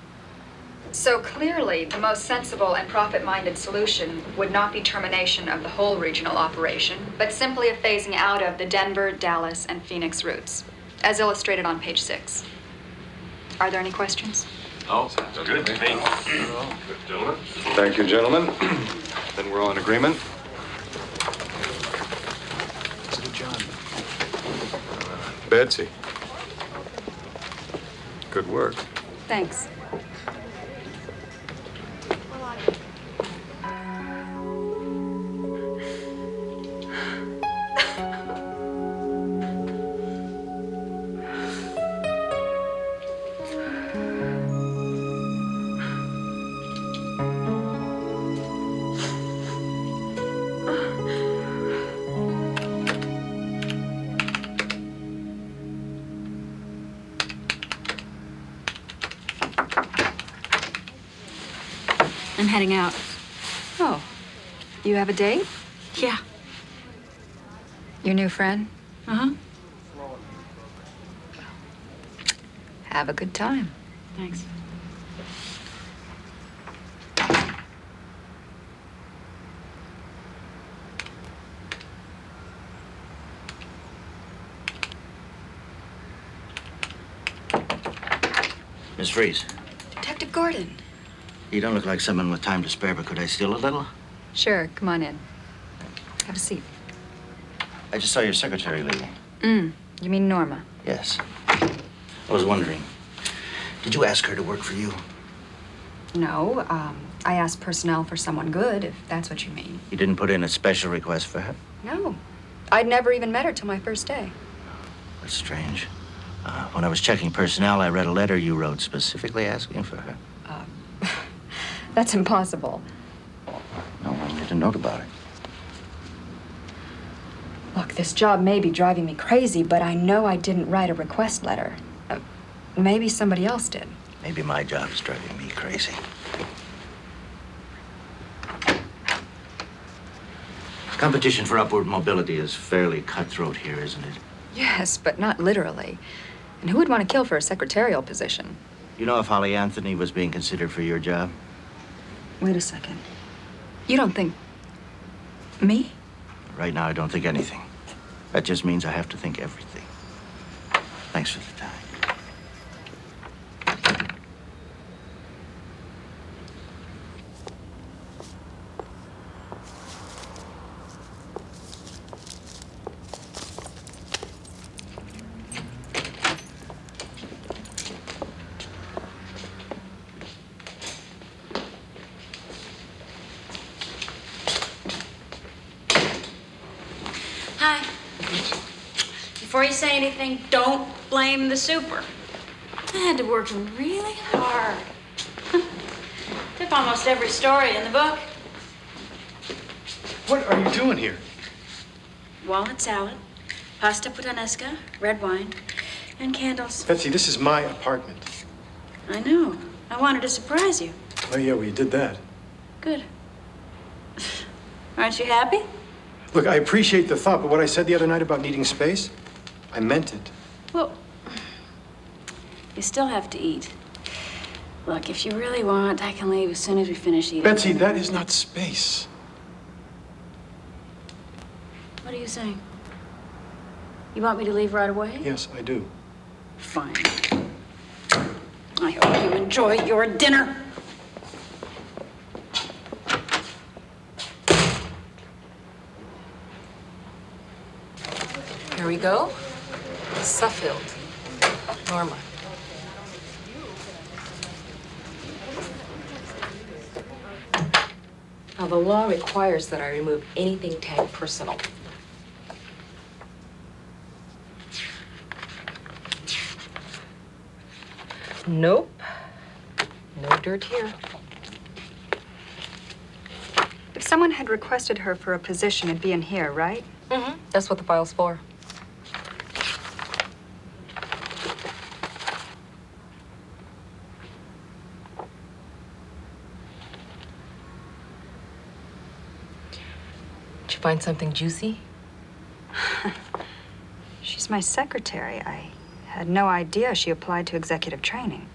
So clearly, the most sensible and profit-minded solution would not be termination of the whole regional operation, but simply a phasing out of the Denver, Dallas, and Phoenix routes, as illustrated on page 6. Are there any questions? Oh, sounds good to me. Gentlemen. Thank you, gentlemen. Then we're all in agreement. John. Betsy. Good work. Thanks. I'm heading out. Oh, you have a date? Yeah. Your new friend? Uh-huh. Have a good time. Thanks. Miss Freeze, Detective Gordon. you don't look like someone with time to spare, but could I steal a little? Sure, come on in. Have a seat. I just saw your secretary leaving. You mean Norma? Yes. I was wondering, did you ask her to work for you? No, I asked personnel for someone good, if that's what you mean. You didn't put in a special request for her? No. I'd never even met her till my first day. That's strange. When I was checking personnel, I read a letter you wrote specifically asking for her. That's impossible. No one made a note about it. Look, this job may be driving me crazy, but I know I didn't write a request letter. Maybe somebody else did. Maybe my job is driving me crazy. Competition for upward mobility is fairly cutthroat here, isn't it? Yes, but not literally. And who would want to kill for a secretarial position? You know if Holly Anthony was being considered for your job? Wait a second. You don't think... me? Right now, I don't think anything. That just means I have to think everything. Thanks for the time. Hi. Before you say anything, don't blame the super. I had to work really hard. Took almost every story in the book. What are you doing here? Walnut salad, pasta puttanesca, red wine, and candles. Betsy, this is my apartment. I know. I wanted to surprise you. Oh, yeah, well, you did that. Good. Aren't you happy? Look, I appreciate the thought, but what I said the other night about needing space, I meant it. Well, you still have to eat. Look, if you really want, I can leave as soon as we finish eating. Betsy, that is not space. What are you saying? You want me to leave right away? Yes, I do. Fine. I hope you enjoy your dinner. Here we go. Suffield. Norma. Now, the law requires that I remove anything tagged personal. Nope. No dirt here. If someone had requested her for a position, it'd be in here, right? Mm-hmm. That's what the file's for. Did you find something juicy? She's my secretary. I had no idea she applied to executive training.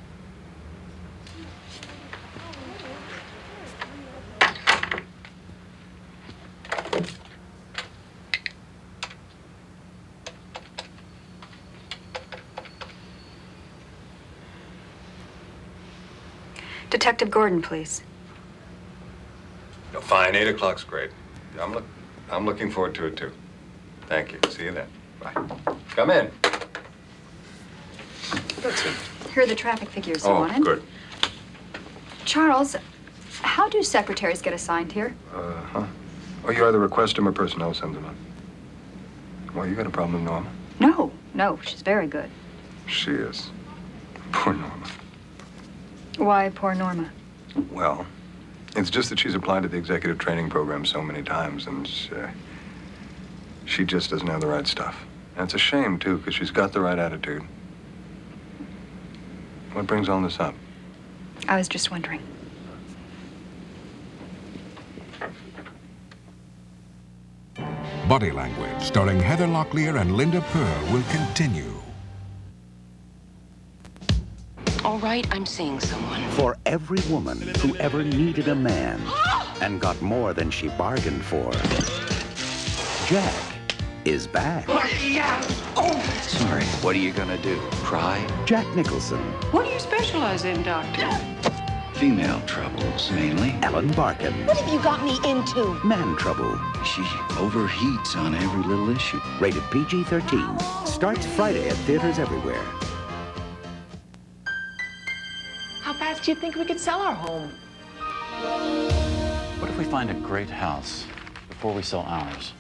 Detective Gordon, please. No, fine, 8 o'clock's great. I'm looking forward to it, too. Thank you. See you then. Bye. Come in. Here are the traffic figures you Oh, wanted. good. Charles, how do secretaries get assigned here? Uh-huh. Oh, you either request them or personnel sends them up. Well, you got a problem with Norma? No, she's very good. She is. Poor Norma. Why poor Norma? Well, it's just that she's applied to the executive training program so many times, and she just doesn't have the right stuff. And it's a shame, too, because she's got the right attitude. What brings all this up? I was just wondering. Body Language, starring Heather Locklear and Linda Pearl, will continue. All right, I'm seeing someone. For every woman who ever needed a man and got more than she bargained for, Jack is back. Sorry, what are you gonna do? Cry? Jack Nicholson, What do you specialize in, Doctor? Female troubles, mainly. Ellen Barkin, What have you got me into? Man Trouble, She overheats on every little issue. rated PG-13, starts Friday at theaters everywhere. How fast do you think we could sell our home? What if we find a great house before we sell ours?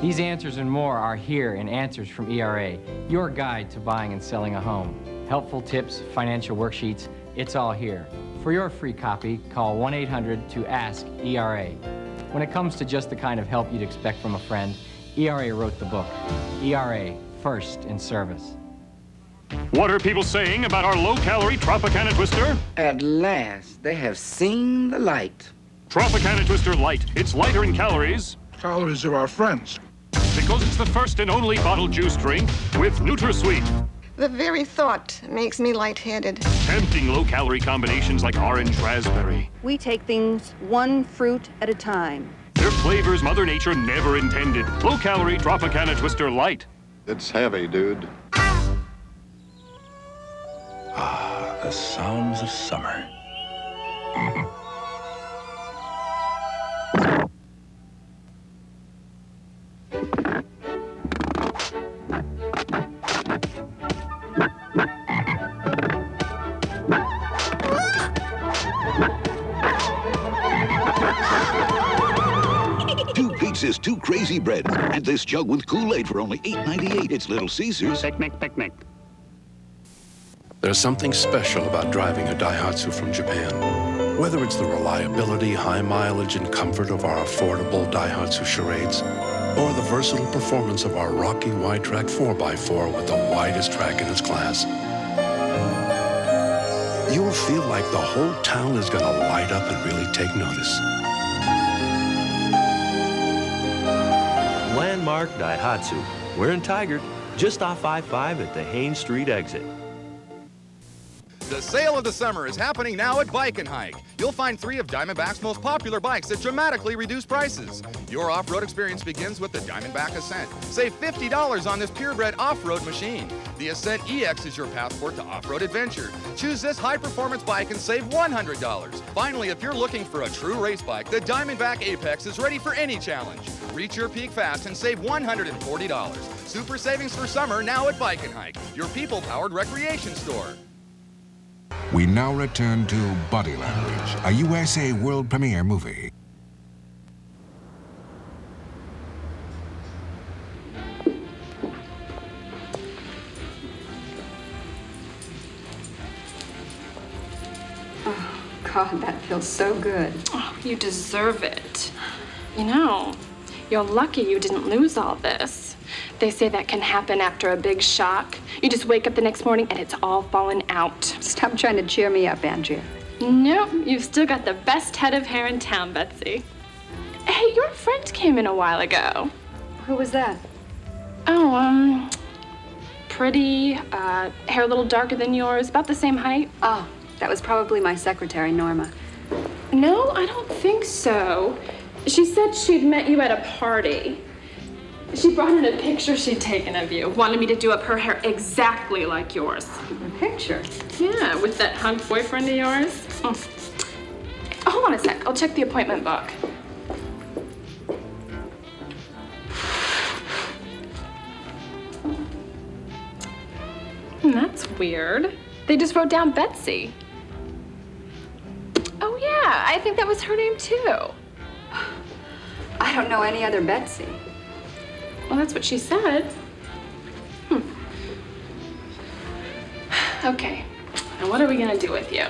These answers and more are here in Answers from ERA, your guide to buying and selling a home. Helpful tips, financial worksheets, it's all here. For your free copy, call 1-800-ASK-ERA. When it comes to just the kind of help you'd expect from a friend, ERA wrote the book. ERA, first in service. What are people saying about our low-calorie Tropicana Twister? At last, they have seen the light. Tropicana Twister Light. It's lighter in calories. Calories are our friends. Because it's the first and only bottled juice drink with NutraSweet. The very thought makes me lightheaded. Tempting low-calorie combinations like orange raspberry. We take things one fruit at a time. They're flavors Mother Nature never intended. Low-calorie Tropicana Twister Light. It's heavy, dude. Ah, the sounds of summer. needs is 2 crazy breads and this jug with Kool-Aid for only $8.98. It's Little Caesars. Picnic, picnic. There's something special about driving a Daihatsu from Japan. Whether it's the reliability, high mileage, and comfort of our affordable Daihatsu Charades, or the versatile performance of our rocky wide-track 4x4 with the widest track in its class, you'll feel like the whole town is gonna light up and really take notice. Landmark Daihatsu. We're in Tigard, just off I-5 at the Haines Street exit. The sale of the summer is happening now at Bike and Hike. You'll find 3 of Diamondback's most popular bikes at dramatically reduced prices. Your off-road experience begins with the Diamondback Ascent. Save $50 on this purebred off-road machine. The Ascent EX is your passport to off-road adventure. Choose this high-performance bike and save $100. Finally, if you're looking for a true race bike, the Diamondback Apex is ready for any challenge. Reach your peak fast and save $140. Super savings for summer now at Bike and Hike, your people-powered recreation store. We now return to Body Language, a USA world premiere movie. Oh, God, that feels so good. Oh, you deserve it. You know, you're lucky you didn't lose all this. They say that can happen after a big shock. You just wake up the next morning and it's all fallen out. Stop trying to cheer me up, Andrea. Nope, you've still got the best head of hair in town, Betsy. Hey, your friend came in a while ago. Who was that? Oh, pretty, hair a little darker than yours, about the same height. Oh, that was probably my secretary, Norma. No, I don't think so. She said she'd met you at a party. She brought in a picture she'd taken of you. Wanted me to do up her hair exactly like yours. A picture? Yeah, with that hunk boyfriend of yours. Hold on a sec. I'll check the appointment book. That's weird. They just wrote down Betsy. Oh, yeah. I think that was her name, too. I don't know any other Betsy. Well, that's what she said. Okay, now what are we gonna do with you?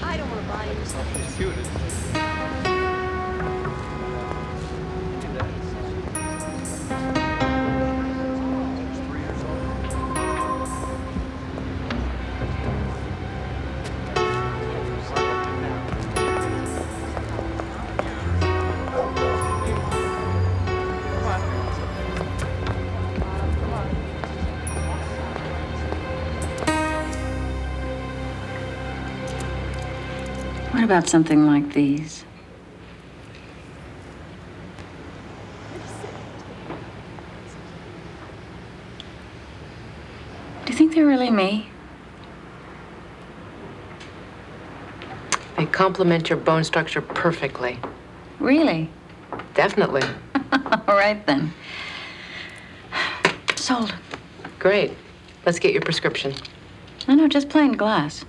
I don't want to buy you. What about something like these? Do you think they're really me? They complement your bone structure perfectly. Really? Definitely. All right, then. Sold. Great. Let's get your prescription. No, just plain glass.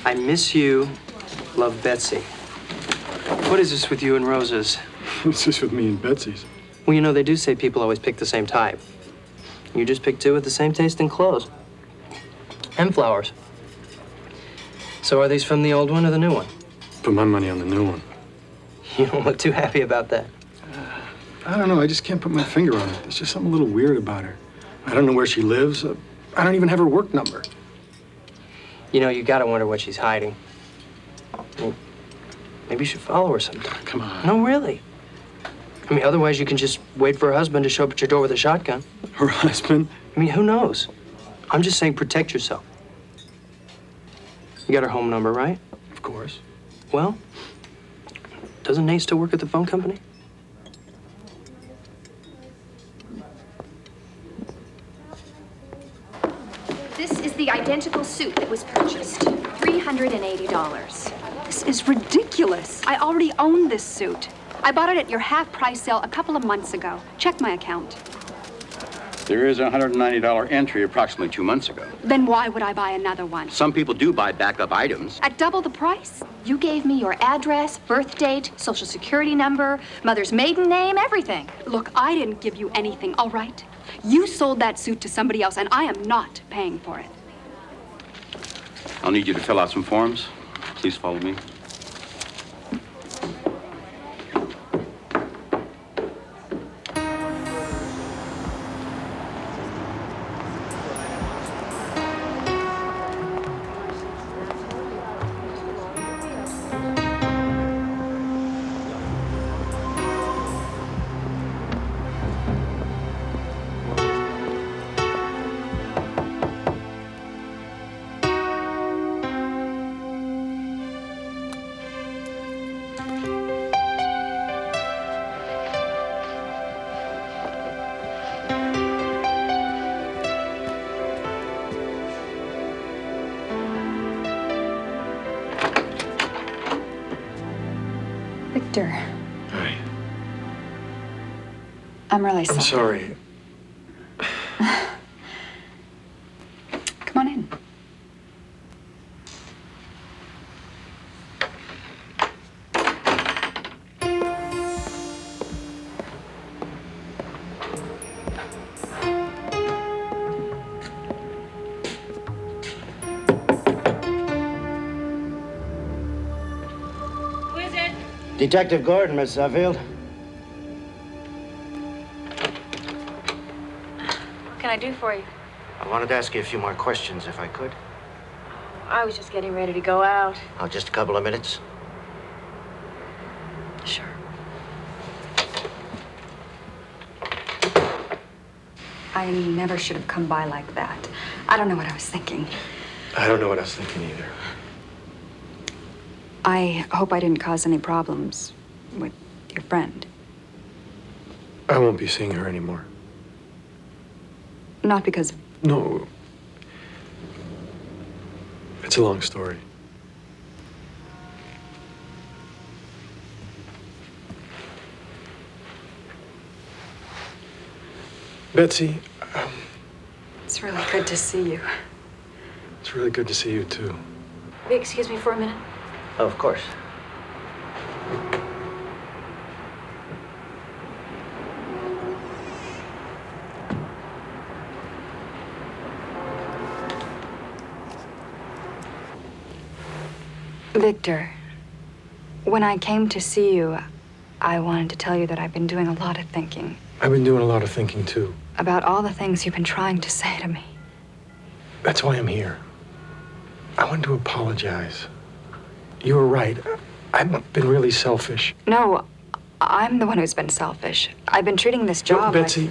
I miss you. Love, Betsy. What is this with you and roses? What's this with me and Betsy's? Well, you know, they do say people always pick the same type. You just picked 2 with the same taste in clothes. And flowers. So are these from the old one or the new one? Put my money on the new one. You don't look too happy about that. I don't know. I just can't put my finger on it. There's just something a little weird about her. I don't know where she lives. I don't even have her work number. You know, you gotta wonder what she's hiding. Well, maybe you should follow her sometime. Come on. No, really. I mean, otherwise you can just wait for her husband to show up at your door with a shotgun. Her husband? I mean, who knows? I'm just saying protect yourself. You got her home number, right? Of course. Well, doesn't Nate still work at the phone company? This is the identical suit that was purchased. $380. This is ridiculous. I already own this suit. I bought it at your half-price sale a couple of months ago. Check my account. There is a $190 entry approximately 2 months ago. Then why would I buy another one? Some people do buy backup items. At double the price? You gave me your address, birth date, social security number, mother's maiden name, everything. Look, I didn't give you anything, all right? You sold that suit to somebody else, and I am not paying for it. I'll need you to fill out some forms. Please follow me. Victor. Hi. I'm really sorry. I'm sorry. Come on in. Who is it? Detective Gordon, Miss Suffield. What can I do for you? I wanted to ask you a few more questions, if I could. I was just getting ready to go out. Oh, just a couple of minutes. Sure. I never should have come by like that. I don't know what I was thinking. I don't know what I was thinking either. I hope I didn't cause any problems with your friend. I won't be seeing her anymore. Not because... No. It's a long story. Betsy, It's really good to see you. it's really good to see you, too. Will you excuse me for a minute? Oh, of course. Victor, when I came to see you, I wanted to tell you that I've been doing a lot of thinking I've been doing a lot of thinking, too. about all the things you've been trying to say to me. That's why I'm here. I wanted to apologize. You were right. I've been really selfish. No, I'm the one who's been selfish. I've been treating this job No, Betsy.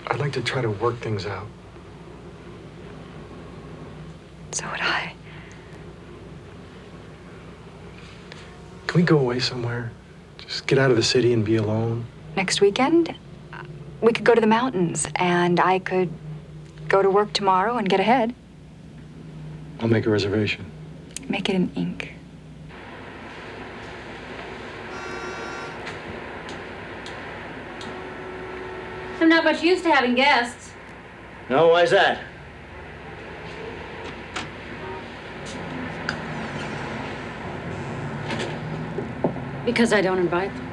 I'd like to try to work things out. So would I. Can we go away somewhere? Just get out of the city and be alone? Next weekend, we could go to the mountains, and I could go to work tomorrow and get ahead. I'll make a reservation. Make it in ink. I'm not much used to having guests. No, why's that? Because I don't invite them.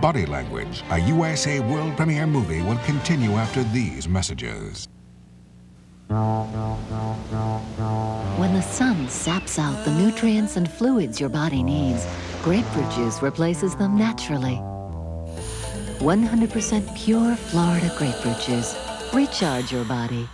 Body Language, a USA world premiere movie, will continue after these messages. When the sun saps out the nutrients and fluids your body needs, grapefruit juice replaces them naturally. 100% pure Florida grapefruit juice. Recharge your body.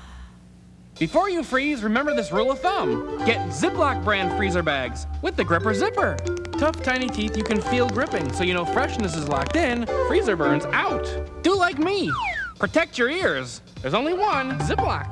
Before you freeze, remember this rule of thumb. Get Ziploc brand freezer bags with the gripper zipper. Tough, tiny teeth you can feel gripping, so you know freshness is locked in, freezer burns out. Do like me. Protect your ears. There's only one Ziploc.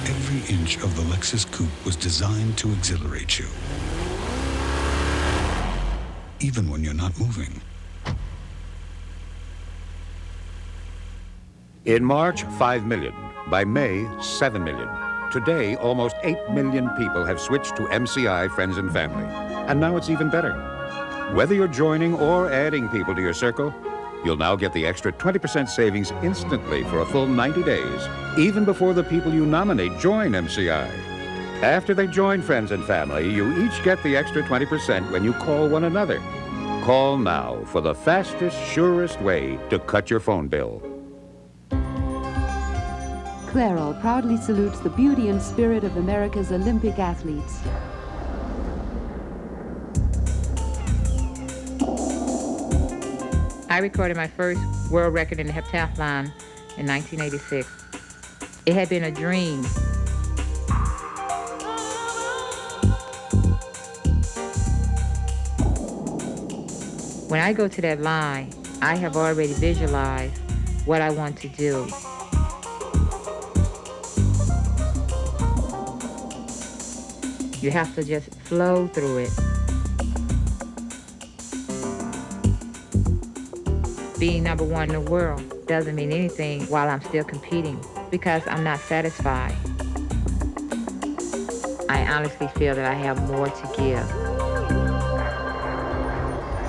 Every inch of the Lexus coupe was designed to exhilarate you, even when you're not moving. In March, 5 million. By May, 7 million. Today, almost 8 million people have switched to MCI Friends and Family. And now it's even better. Whether you're joining or adding people to your circle, you'll now get the extra 20% savings instantly for a full 90 days, even before the people you nominate join MCI. After they join Friends and Family, you each get the extra 20% when you call one another. Call now for the fastest, surest way to cut your phone bill. Clairol proudly salutes the beauty and spirit of America's Olympic athletes. I recorded my first world record in the heptathlon in 1986. It had been a dream. When I go to that line, I have already visualized what I want to do. You have to just flow through it. Being number one in the world doesn't mean anything while I'm still competing because I'm not satisfied. I honestly feel that I have more to give.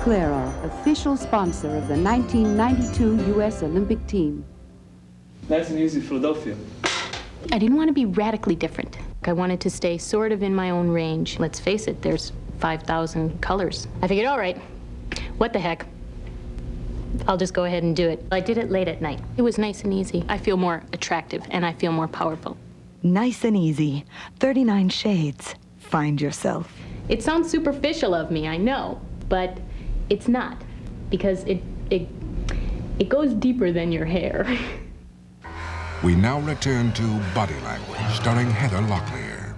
Clairol, official sponsor of the 1992 U.S. Olympic team. Nice and easy, Philadelphia. I didn't want to be radically different. I wanted to stay sort of in my own range. Let's face it, there's 5,000 colors. I figured, all right, what the heck? I'll just go ahead and do it. I did it late at night. It was nice and easy. I feel more attractive and I feel more powerful. Nice and easy. 39 shades. Find yourself. It sounds superficial of me, I know, but it's not, because it goes deeper than your hair. We now return to Body Language, starring Heather Locklear.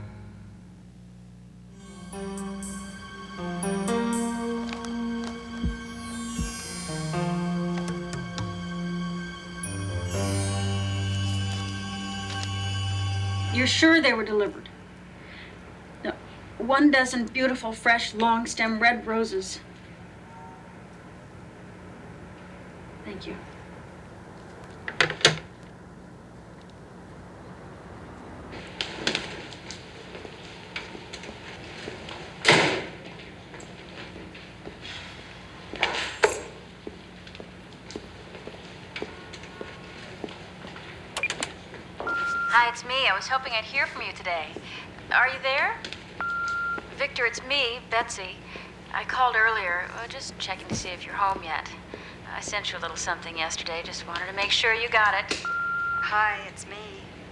You're sure they were delivered? No, 1 dozen beautiful, fresh, long-stem red roses. Thank you. Hi, it's me. I was hoping I'd hear from you today. Are you there? Victor, it's me, Betsy. I called earlier, just checking to see if you're home yet. I sent you a little something yesterday. Just wanted to make sure you got it. Hi, it's me.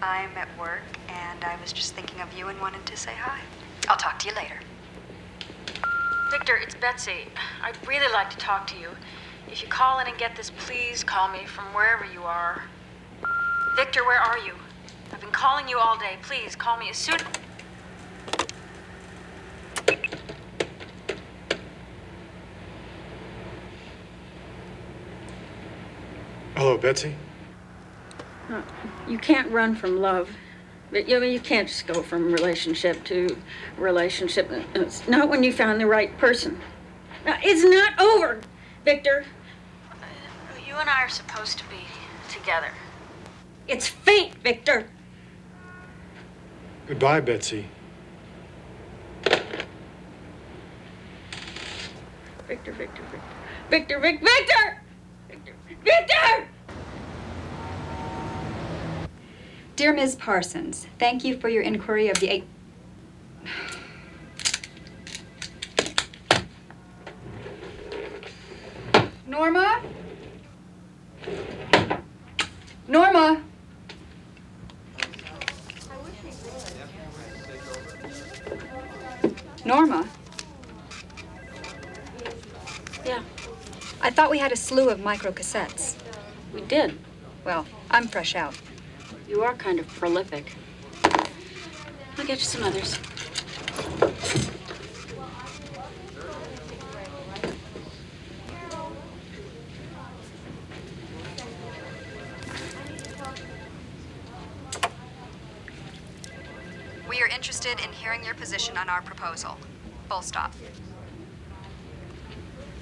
I'm at work, and I was just thinking of you and wanted to say hi. I'll talk to you later. Victor, it's Betsy. I'd really like to talk to you. If you call in and get this, please call me from wherever you are. Victor, where are you? I've been calling you all day. Please call me as soon. Hello, Betsy. No, you can't run from love. You can't just go from relationship to relationship. It's not when you found the right person. No, it's not over, Victor. You and I are supposed to be together. It's fate, Victor. Goodbye, Betsy. Victor, Victor, Victor, Victor, Victor! Victor! Victor! Dear Ms. Parsons, thank you for your inquiry of the Norma? Norma? Norma? Yeah. I thought we had a slew of microcassettes. We did. Well, I'm fresh out. You are kind of prolific. I'll get you some others. We are interested in hearing your position on our proposal. Full stop.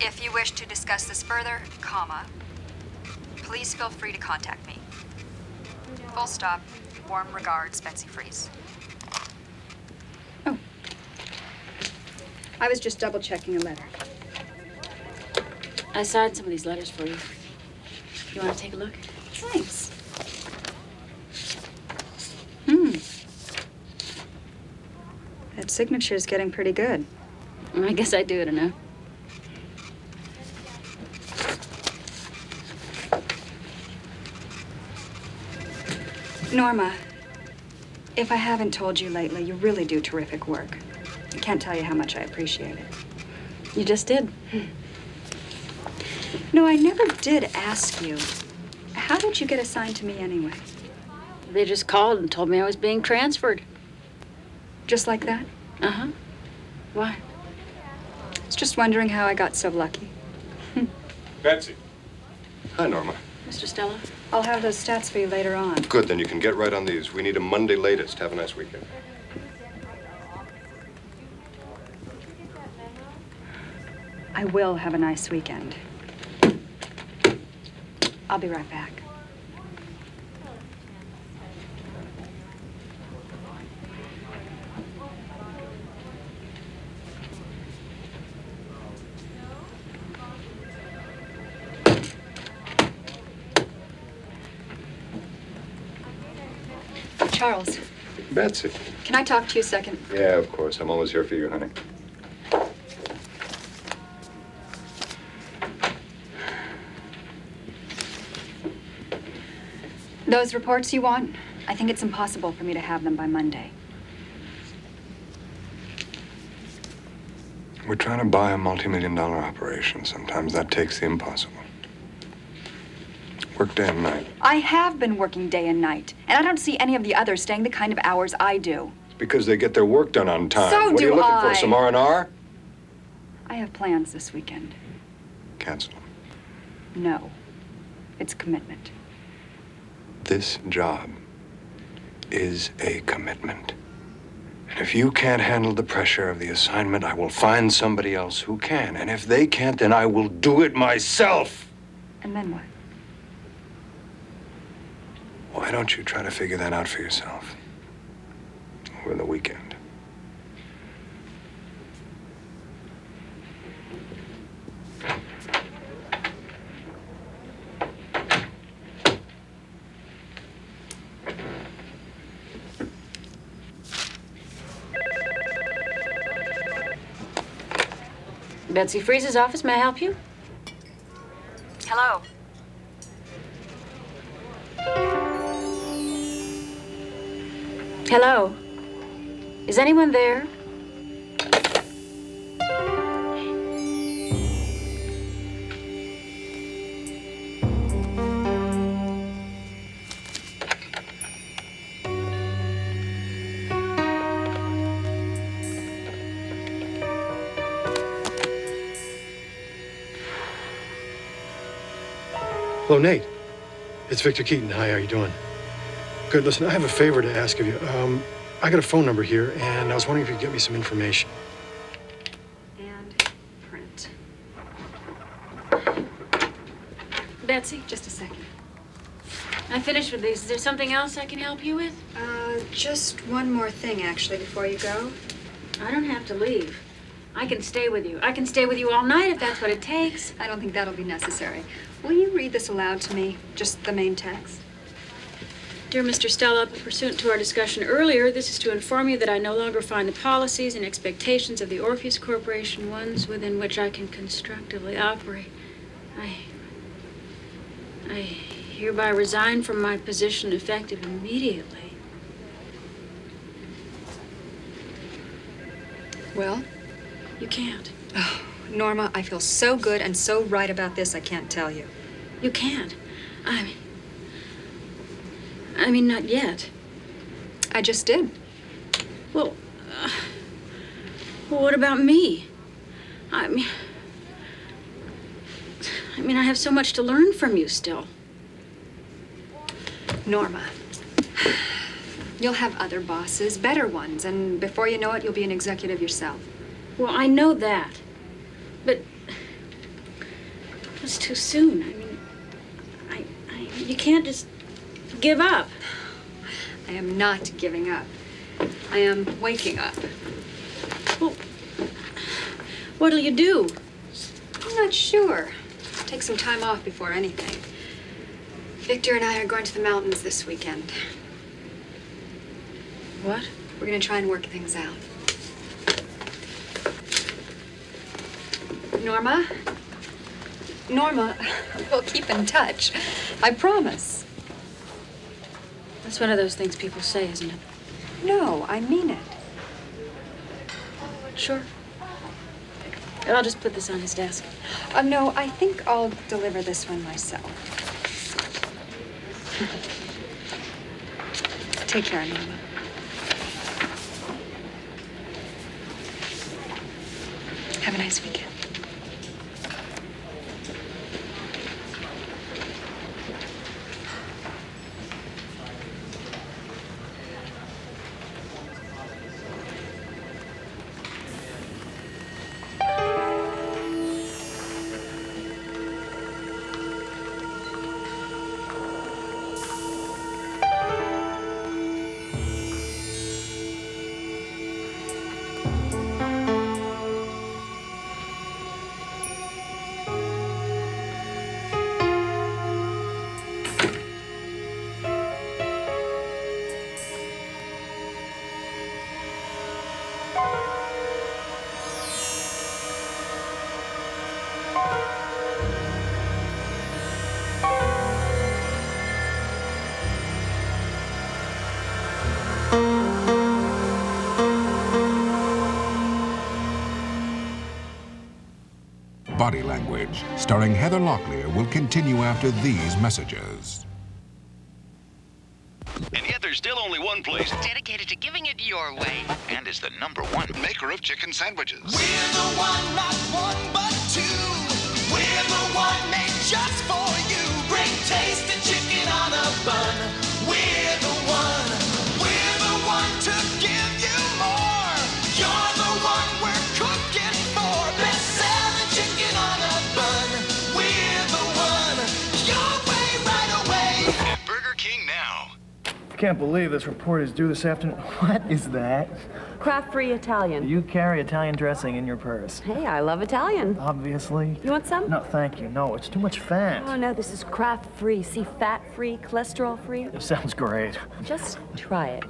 If you wish to discuss this further, comma, please feel free to contact me. Full stop. Warm regards, Betsy Freeze. Oh. I was just double checking a letter. I signed some of these letters for you. You want to take a look? Thanks. That signature is getting pretty good. I guess I do it enough. Norma, if I haven't told you lately, you really do terrific work. I can't tell you how much I appreciate it. You just did. No, I never did ask you. How did you get assigned to me anyway? They just called and told me I was being transferred. Just like that? Uh-huh. Why? I was just wondering how I got so lucky. Betsy. Hi, Norma. Mr. Stella? I'll have those stats for you later on. Good, then you can get right on these. We need a Monday latest. Have a nice weekend. I will have a nice weekend. I'll be right back. Charles, Betsy. can I talk to you a second? Yeah, of course. I'm always here for you, honey. Those reports you want, I think it's impossible for me to have them by Monday. We're trying to buy a multi-million-dollar operation. Sometimes that takes the impossible. Work day and night. I have been working day and night, and I don't see any of the others staying the kind of hours I do. It's because they get their work done on time. So what are you do looking I. for, some R&R? I have plans this weekend. Cancel. No. It's commitment. This job is a commitment. And if you can't handle the pressure of the assignment, I will find somebody else who can. And if they can't, then I will do it myself. And then what? Why don't you try to figure that out for yourself over the weekend? Betsy Freeze's office, may I help you? Hello. Hello? Is anyone there? Hello, Nate. It's Victor Keaton. Hi, how are you doing? Good. Listen, I have a favor to ask of you. I got a phone number here, and I was wondering if you could get me some information. And print. Betsy? Just a second. I finished with these. Is there something else I can help you with? Just one more thing, actually, before you go. I don't have to leave. I can stay with you. I can stay with you all night if that's what it takes. I don't think that'll be necessary. Will you read this aloud to me? Just the main text. Dear Mr. Stella, pursuant to our discussion earlier, this is to inform you that I no longer find the policies and expectations of the Orpheus Corporation ones within which I can constructively operate. I hereby resign from my position effective immediately. Well? You can't. Oh, Norma, I feel so good and so right about this, I can't tell you. You can't. I mean, not yet. I just did. Well, what about me? I mean, I have so much to learn from you still. Norma, you'll have other bosses, better ones, and before you know it, you'll be an executive yourself. Well, I know that, but it's too soon. I mean, you can't just give up. I am not giving up. I am waking up. Well, what'll you do? I'm not sure. Take some time off before anything. Victor and I are going to the mountains this weekend. What? We're gonna try and work things out. Norma? Norma, we'll keep in touch. I promise. That's one of those things people say, isn't it? No, I mean it. Sure. I'll just put this on his desk. No, I think I'll deliver this one myself. Take care, Norma. Have a nice weekend. Body Language, starring Heather Locklear, will continue after these messages. And yet there's still only one place dedicated to giving it your way. and is the #1 maker of chicken sandwiches. We're the one, not one, but two. We're the one made just for you. Great tasting chicken on a bun. We're the one. We're the one to give you more. You're the one we're cooking for. Best selling chicken on a bun. We're the one. Your way right away. At Burger King now. I can't believe this report is due this afternoon. What is that? Craft-free Italian. You carry Italian dressing in your purse. Hey, I love Italian. Obviously. You want some? No, thank you. No, it's too much fat. Oh, no, this is craft-free. See, fat-free, cholesterol-free. It sounds great. Just try it.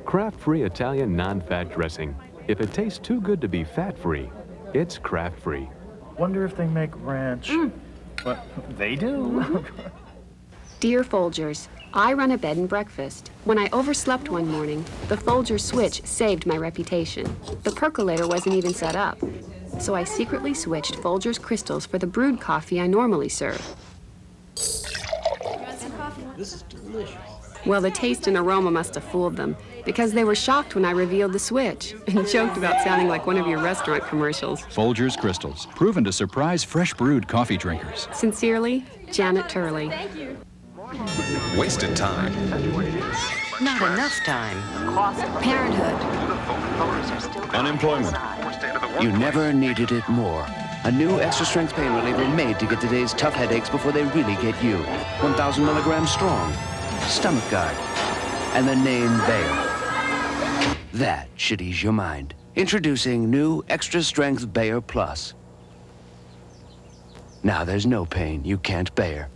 Craft-free Italian non-fat dressing. If it tastes too good to be fat-free, it's craft-free. Wonder if they make ranch. What? They do? Dear Folgers, I run a bed and breakfast. When I overslept one morning, the Folgers switch saved my reputation. The percolator wasn't even set up. So I secretly switched Folgers crystals for the brewed coffee I normally serve. This is delicious. Well, the taste and aroma must have fooled them, because they were shocked when I revealed the switch and joked about sounding like one of your restaurant commercials. Folgers Crystals, proven to surprise fresh brewed coffee drinkers. Sincerely, Janet Turley. Wasted time. Not enough time. Parenthood. Unemployment. You never needed it more. A new extra-strength pain reliever made to get today's tough headaches before they really get you. 1,000 milligrams strong. Stomach guard. And the name Bayer. That should ease your mind. Introducing new Extra Strength Bayer Plus. Now there's no pain you can't bear.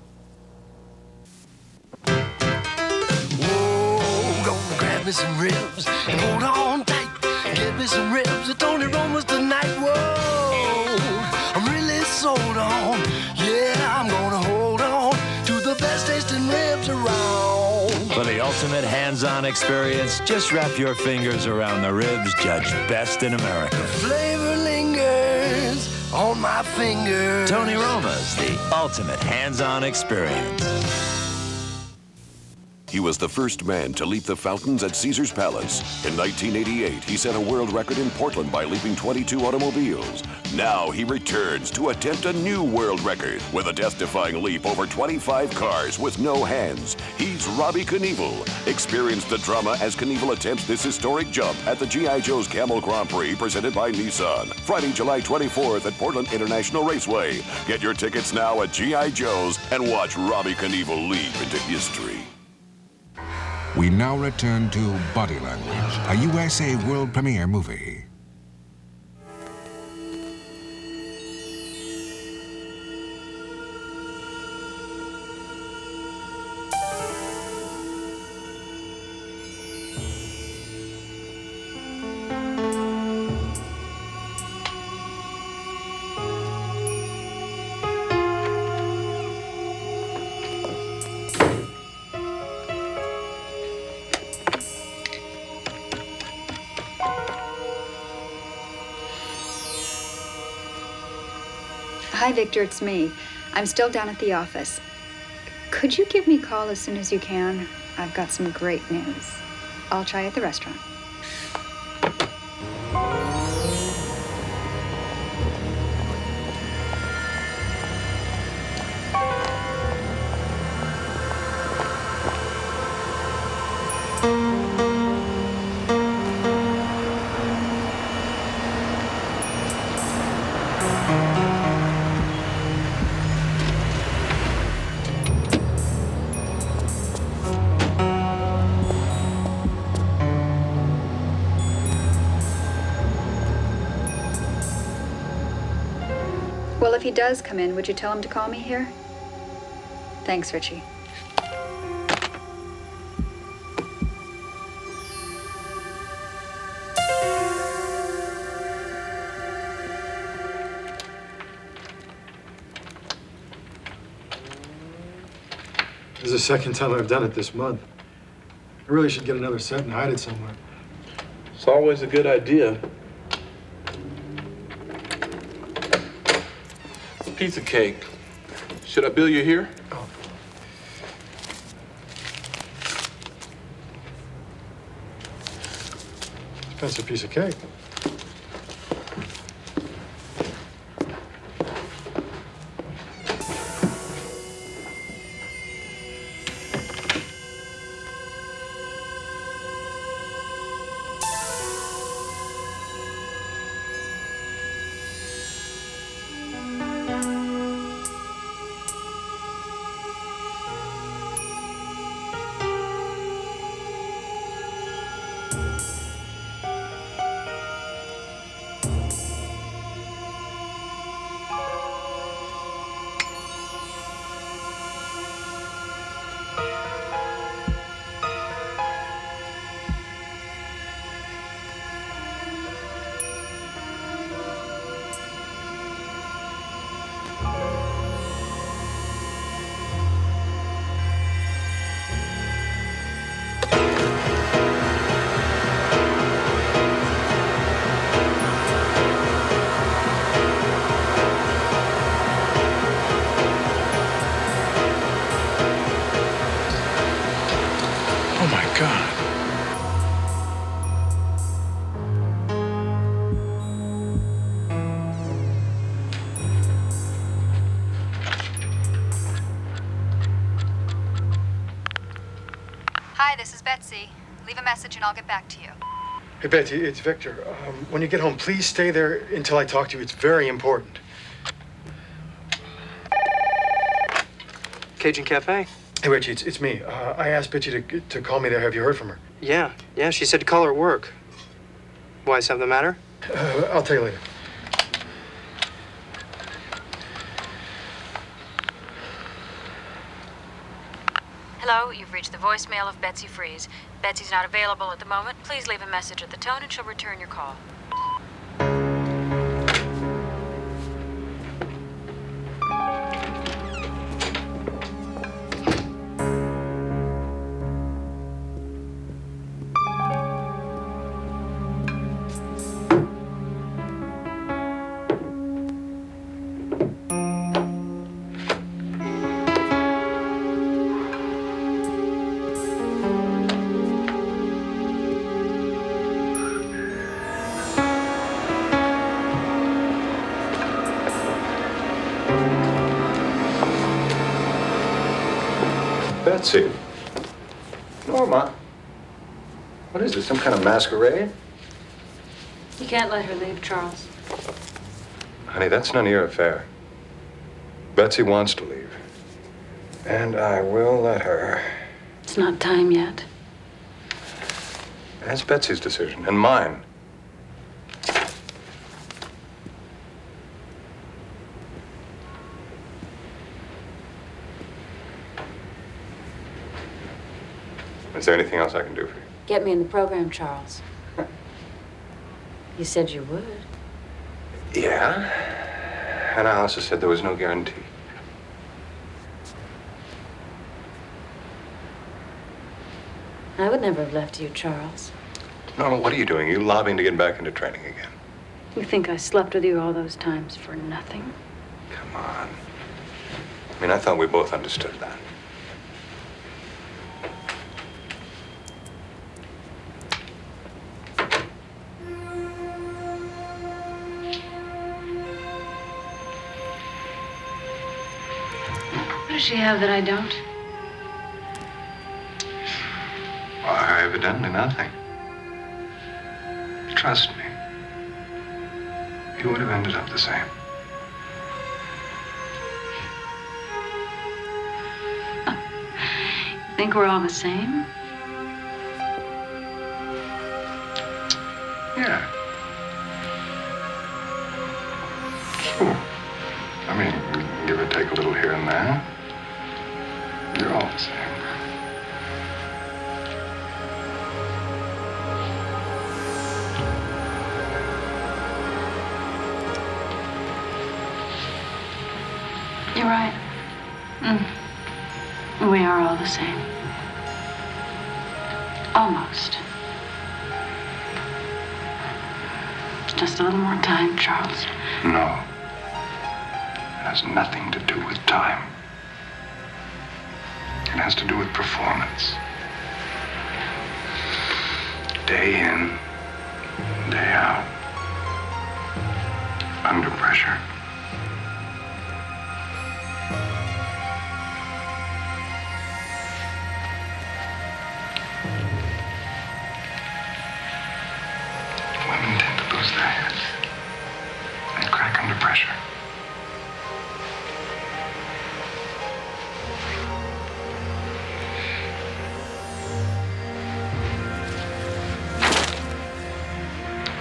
Whoa, gonna grab me some ribs and hold on tight. Give me some ribs with Tony Roma's tonight. Whoa, I'm really sold on. Yeah, I'm gonna hold on to the best tasting ribs around. For the ultimate hands-on experience, just wrap your fingers around the ribs judged best in America. Flavor lingers on my fingers. Tony Roma's, the ultimate hands-on experience. He was the first man to leap the fountains at Caesar's Palace. In 1988, he set a world record in Portland by leaping 22 automobiles. Now he returns to attempt a new world record with a death-defying leap over 25 cars with no hands. He's Robbie Knievel. Experience the drama as Knievel attempts this historic jump at the G.I. Joe's Camel Grand Prix presented by Nissan. Friday, July 24th at Portland International Raceway. Get your tickets now at G.I. Joe's and watch Robbie Knievel leap into history. We now return to Body Language, a USA world premiere movie. Hi, Victor, it's me. I'm still down at the office. Could you give me a call as soon as you can? I've got some great news. I'll try at the restaurant. Well, if he does come in, would you tell him to call me here? Thanks, Richie. This is the second time I've done it this month. I really should get another set and hide it somewhere. It's always a good idea. Piece of cake. Should I bill you here? Oh. Expensive piece of cake. Oh my God. Hi, this is Betsy. Leave a message and I'll get back to you. Hey, Betsy, it's Victor. When you get home, please stay there until I talk to you. It's very important. Cajun Cafe? Hey, Richie, it's me. I asked Betsy to call me there. Have you heard from her? Yeah, she said to call her at work. Why, something the matter? I'll tell you later. Hello, you've reached the voicemail of Betsy Freeze. Betsy's not available at the moment. Please leave a message at the tone and she'll return your call. Betsy. Norma. What is this, some kind of masquerade? You can't let her leave, Charles. Honey, that's none of your affair. Betsy wants to leave. And I will let her. It's not time yet. That's Betsy's decision, and mine. Is there anything else I can do for you? Get me in the program, Charles. You said you would. Yeah. And I also said there was no guarantee. I would never have left you, Charles. Norma, what are you doing? Are you lobbying to get back into training again? You think I slept with you all those times for nothing? Come on. I mean, I thought we both understood that. What does she have that I don't? Well, evidently nothing. Trust me. You would have ended up the same. Think we're all the same? Yeah. Sure. I mean, give or take a little here and there. You're all the same. You're right. We are all the same. Almost. Just a little more time, Charles. No. It has nothing to do with time. It has to do with performance. Day in, day out. Under pressure. Women tend to lose their heads. They crack under pressure.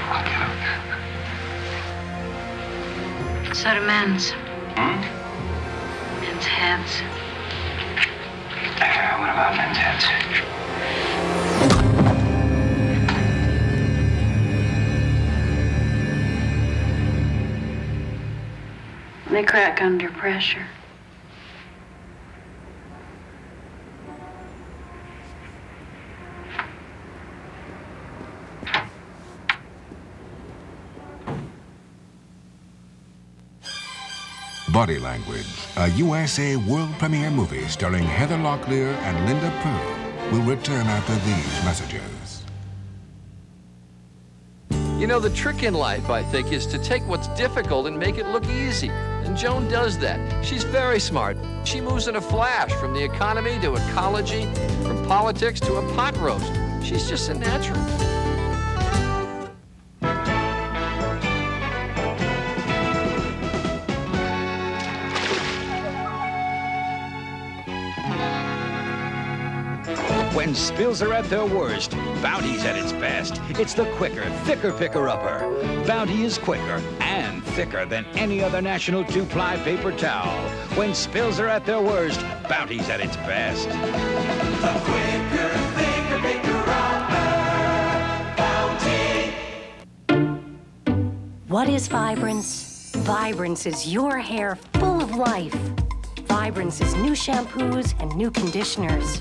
I'll get up. So do men's. Men's heads. What about men's heads? They crack under pressure. Body Language, a USA world premiere movie starring Heather Locklear and Linda Purr, will return after these messages. You know, the trick in life, I think, is to take what's difficult and make it look easy. And Joan does that. She's very smart. She moves in a flash from the economy to ecology, from politics to a pot roast. She's just a natural. When spills are at their worst, Bounty's at its best. It's the quicker, thicker picker-upper. Bounty is quicker and thicker than any other national two-ply paper towel. When spills are at their worst, Bounty's at its best. The quicker, thicker, picker-upper, Bounty. What is Vibrance? Vibrance is your hair full of life. Vibrance is new shampoos and new conditioners.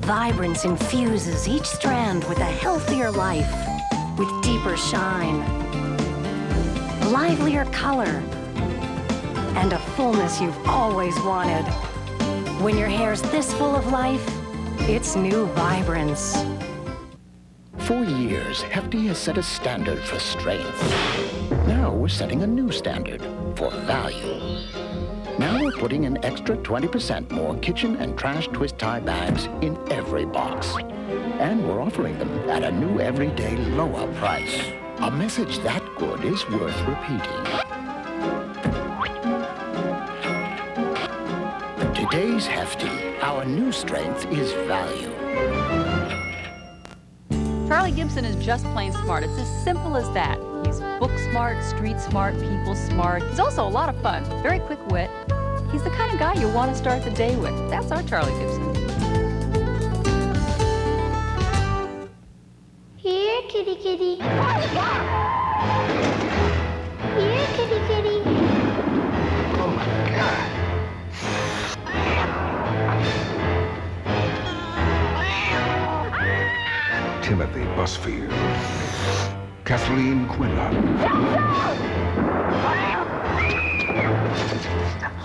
Vibrance infuses each strand with a healthier life, with deeper shine, livelier color, and a fullness you've always wanted. When your hair's this full of life, it's new Vibrance. For years, Hefty has set a standard for strength. Now we're setting a new standard for value. Now we're putting an extra 20% more kitchen and trash twist tie bags in every box. And we're offering them at a new everyday lower price. A message that good is worth repeating. Today's Hefty, our new strength is value. Charlie Gibson is just plain smart. It's as simple as that. He's book smart, street smart, people smart. He's also a lot of fun, very quick wit. He's the kind of guy you want to start the day with. That's our Charlie Gibson. Here, kitty, kitty. Here, kitty, kitty. Oh my God. Timothy Busfield. Kathleen Quinlan.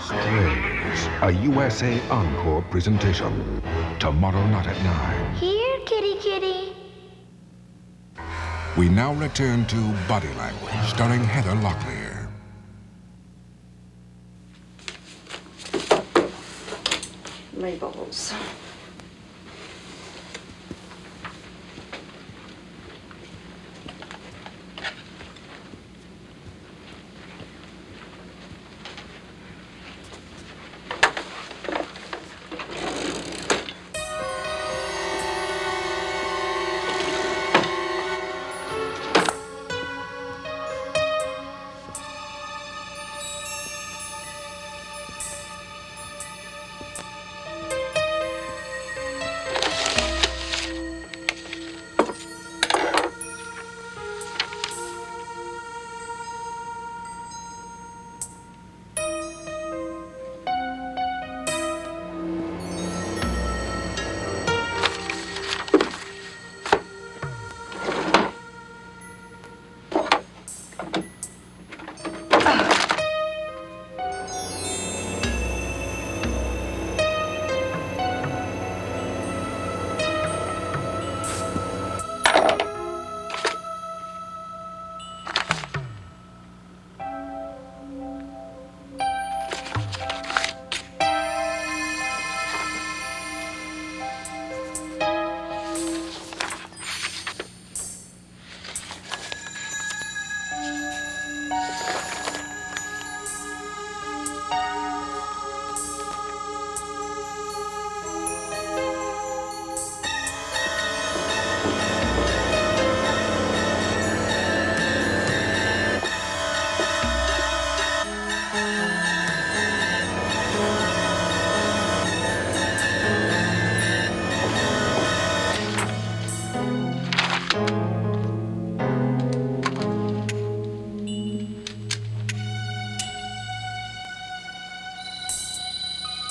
Strays, a USA Encore presentation. Tomorrow night at 9. Here, kitty, kitty. We now return to Body Language, starring Heather Locklear. Labels.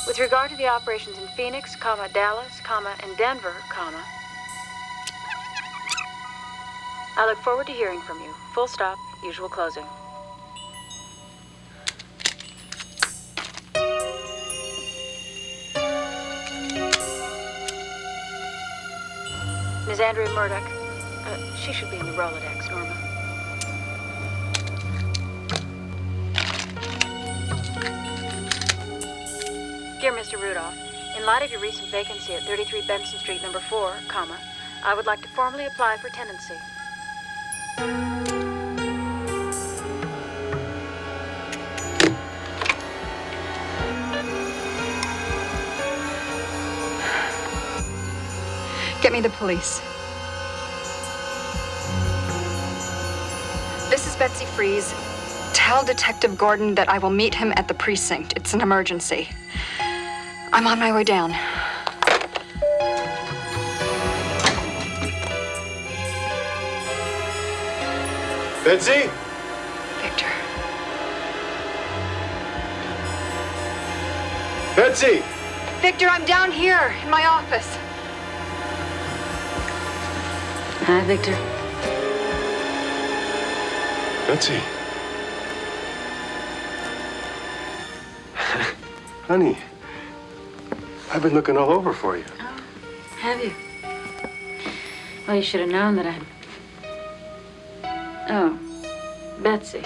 With regard to the operations in Phoenix, Dallas, and Denver, I look forward to hearing from you. Full stop, usual closing. Ms. Andrea Murdoch, she should be in the Rolodex, Norma. Dear Mr. Rudolph, in light of your recent vacancy at 33 Benson Street, number 4, I would like to formally apply for tenancy. Get me the police. This is Betsy Freeze. Tell Detective Gordon that I will meet him at the precinct. It's an emergency. I'm on my way down. Betsy? Victor. Betsy! Victor, I'm down here in my office. Hi, Victor. Betsy. Honey, I've been looking all over for you. Have you? Well, you should have known that I'd... Oh, Betsy.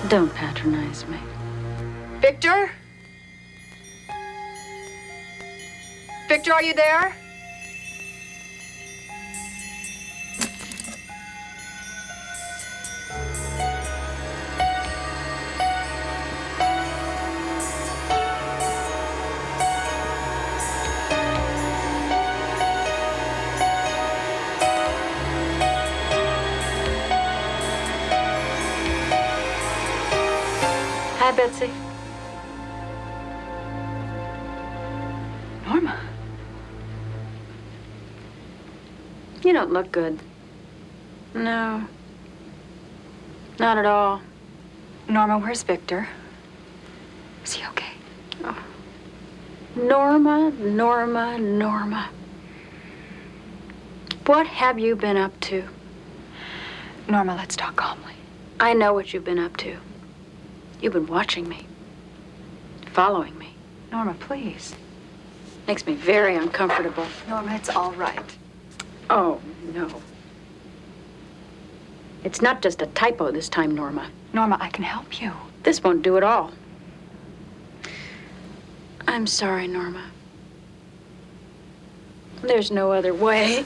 Don't patronize me. Victor? Victor, are you there? Hi, Betsy. Norma. You don't look good. No. Not at all. Norma, where's Victor? Is he okay? Oh. Norma, Norma, Norma. What have you been up to? Norma, let's talk calmly. I know what you've been up to. You've been watching me. Following me. Norma, please. Makes me very uncomfortable. Norma, it's all right. Oh, no. It's not just a typo this time, Norma. Norma, I can help you. This won't do at all. I'm sorry, Norma. There's no other way.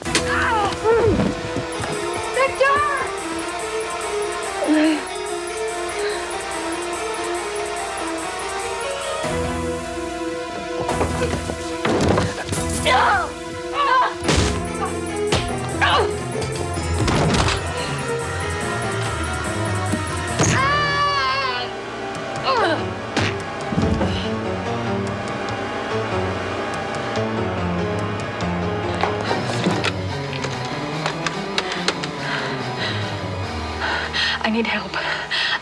I need help.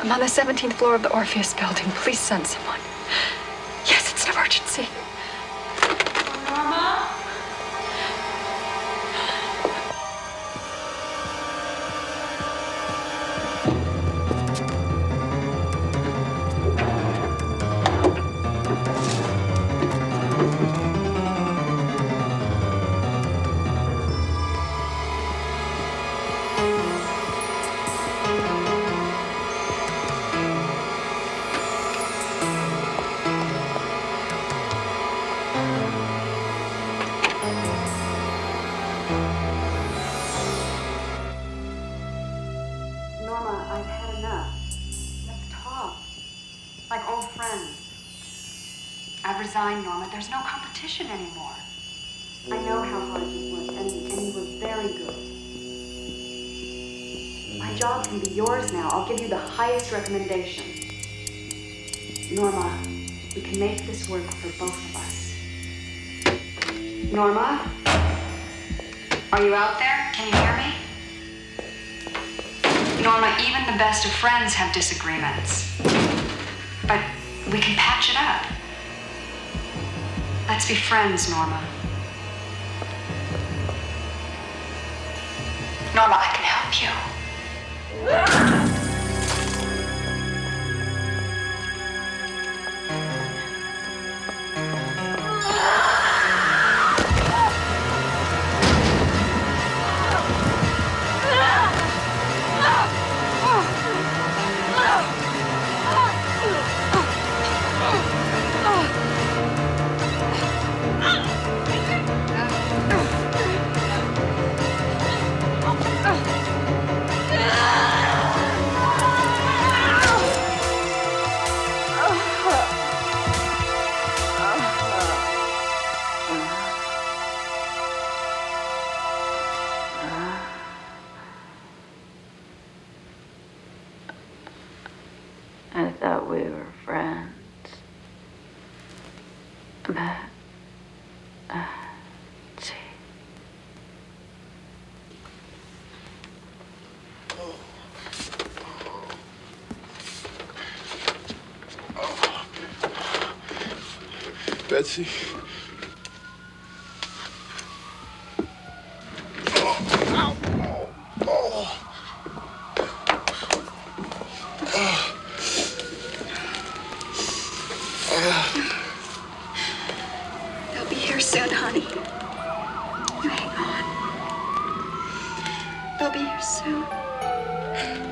I'm on the 17th floor of the Orpheus building. Please send someone. Yes, it's an emergency. Norma? Norma, I've had enough. Let's talk. Like old friends. I've resigned, Norma. There's no competition anymore. I know how hard you worked, and you were very good. My job can be yours now. I'll give you the highest recommendation. Norma, we can make this work for both of us. Norma? Are you out there? Can you hear me? Norma, even the best of friends have disagreements. But we can patch it up. Let's be friends, Norma. Norma, I can help you. Betsy. They'll be here soon, honey. You hang on. They'll be here soon.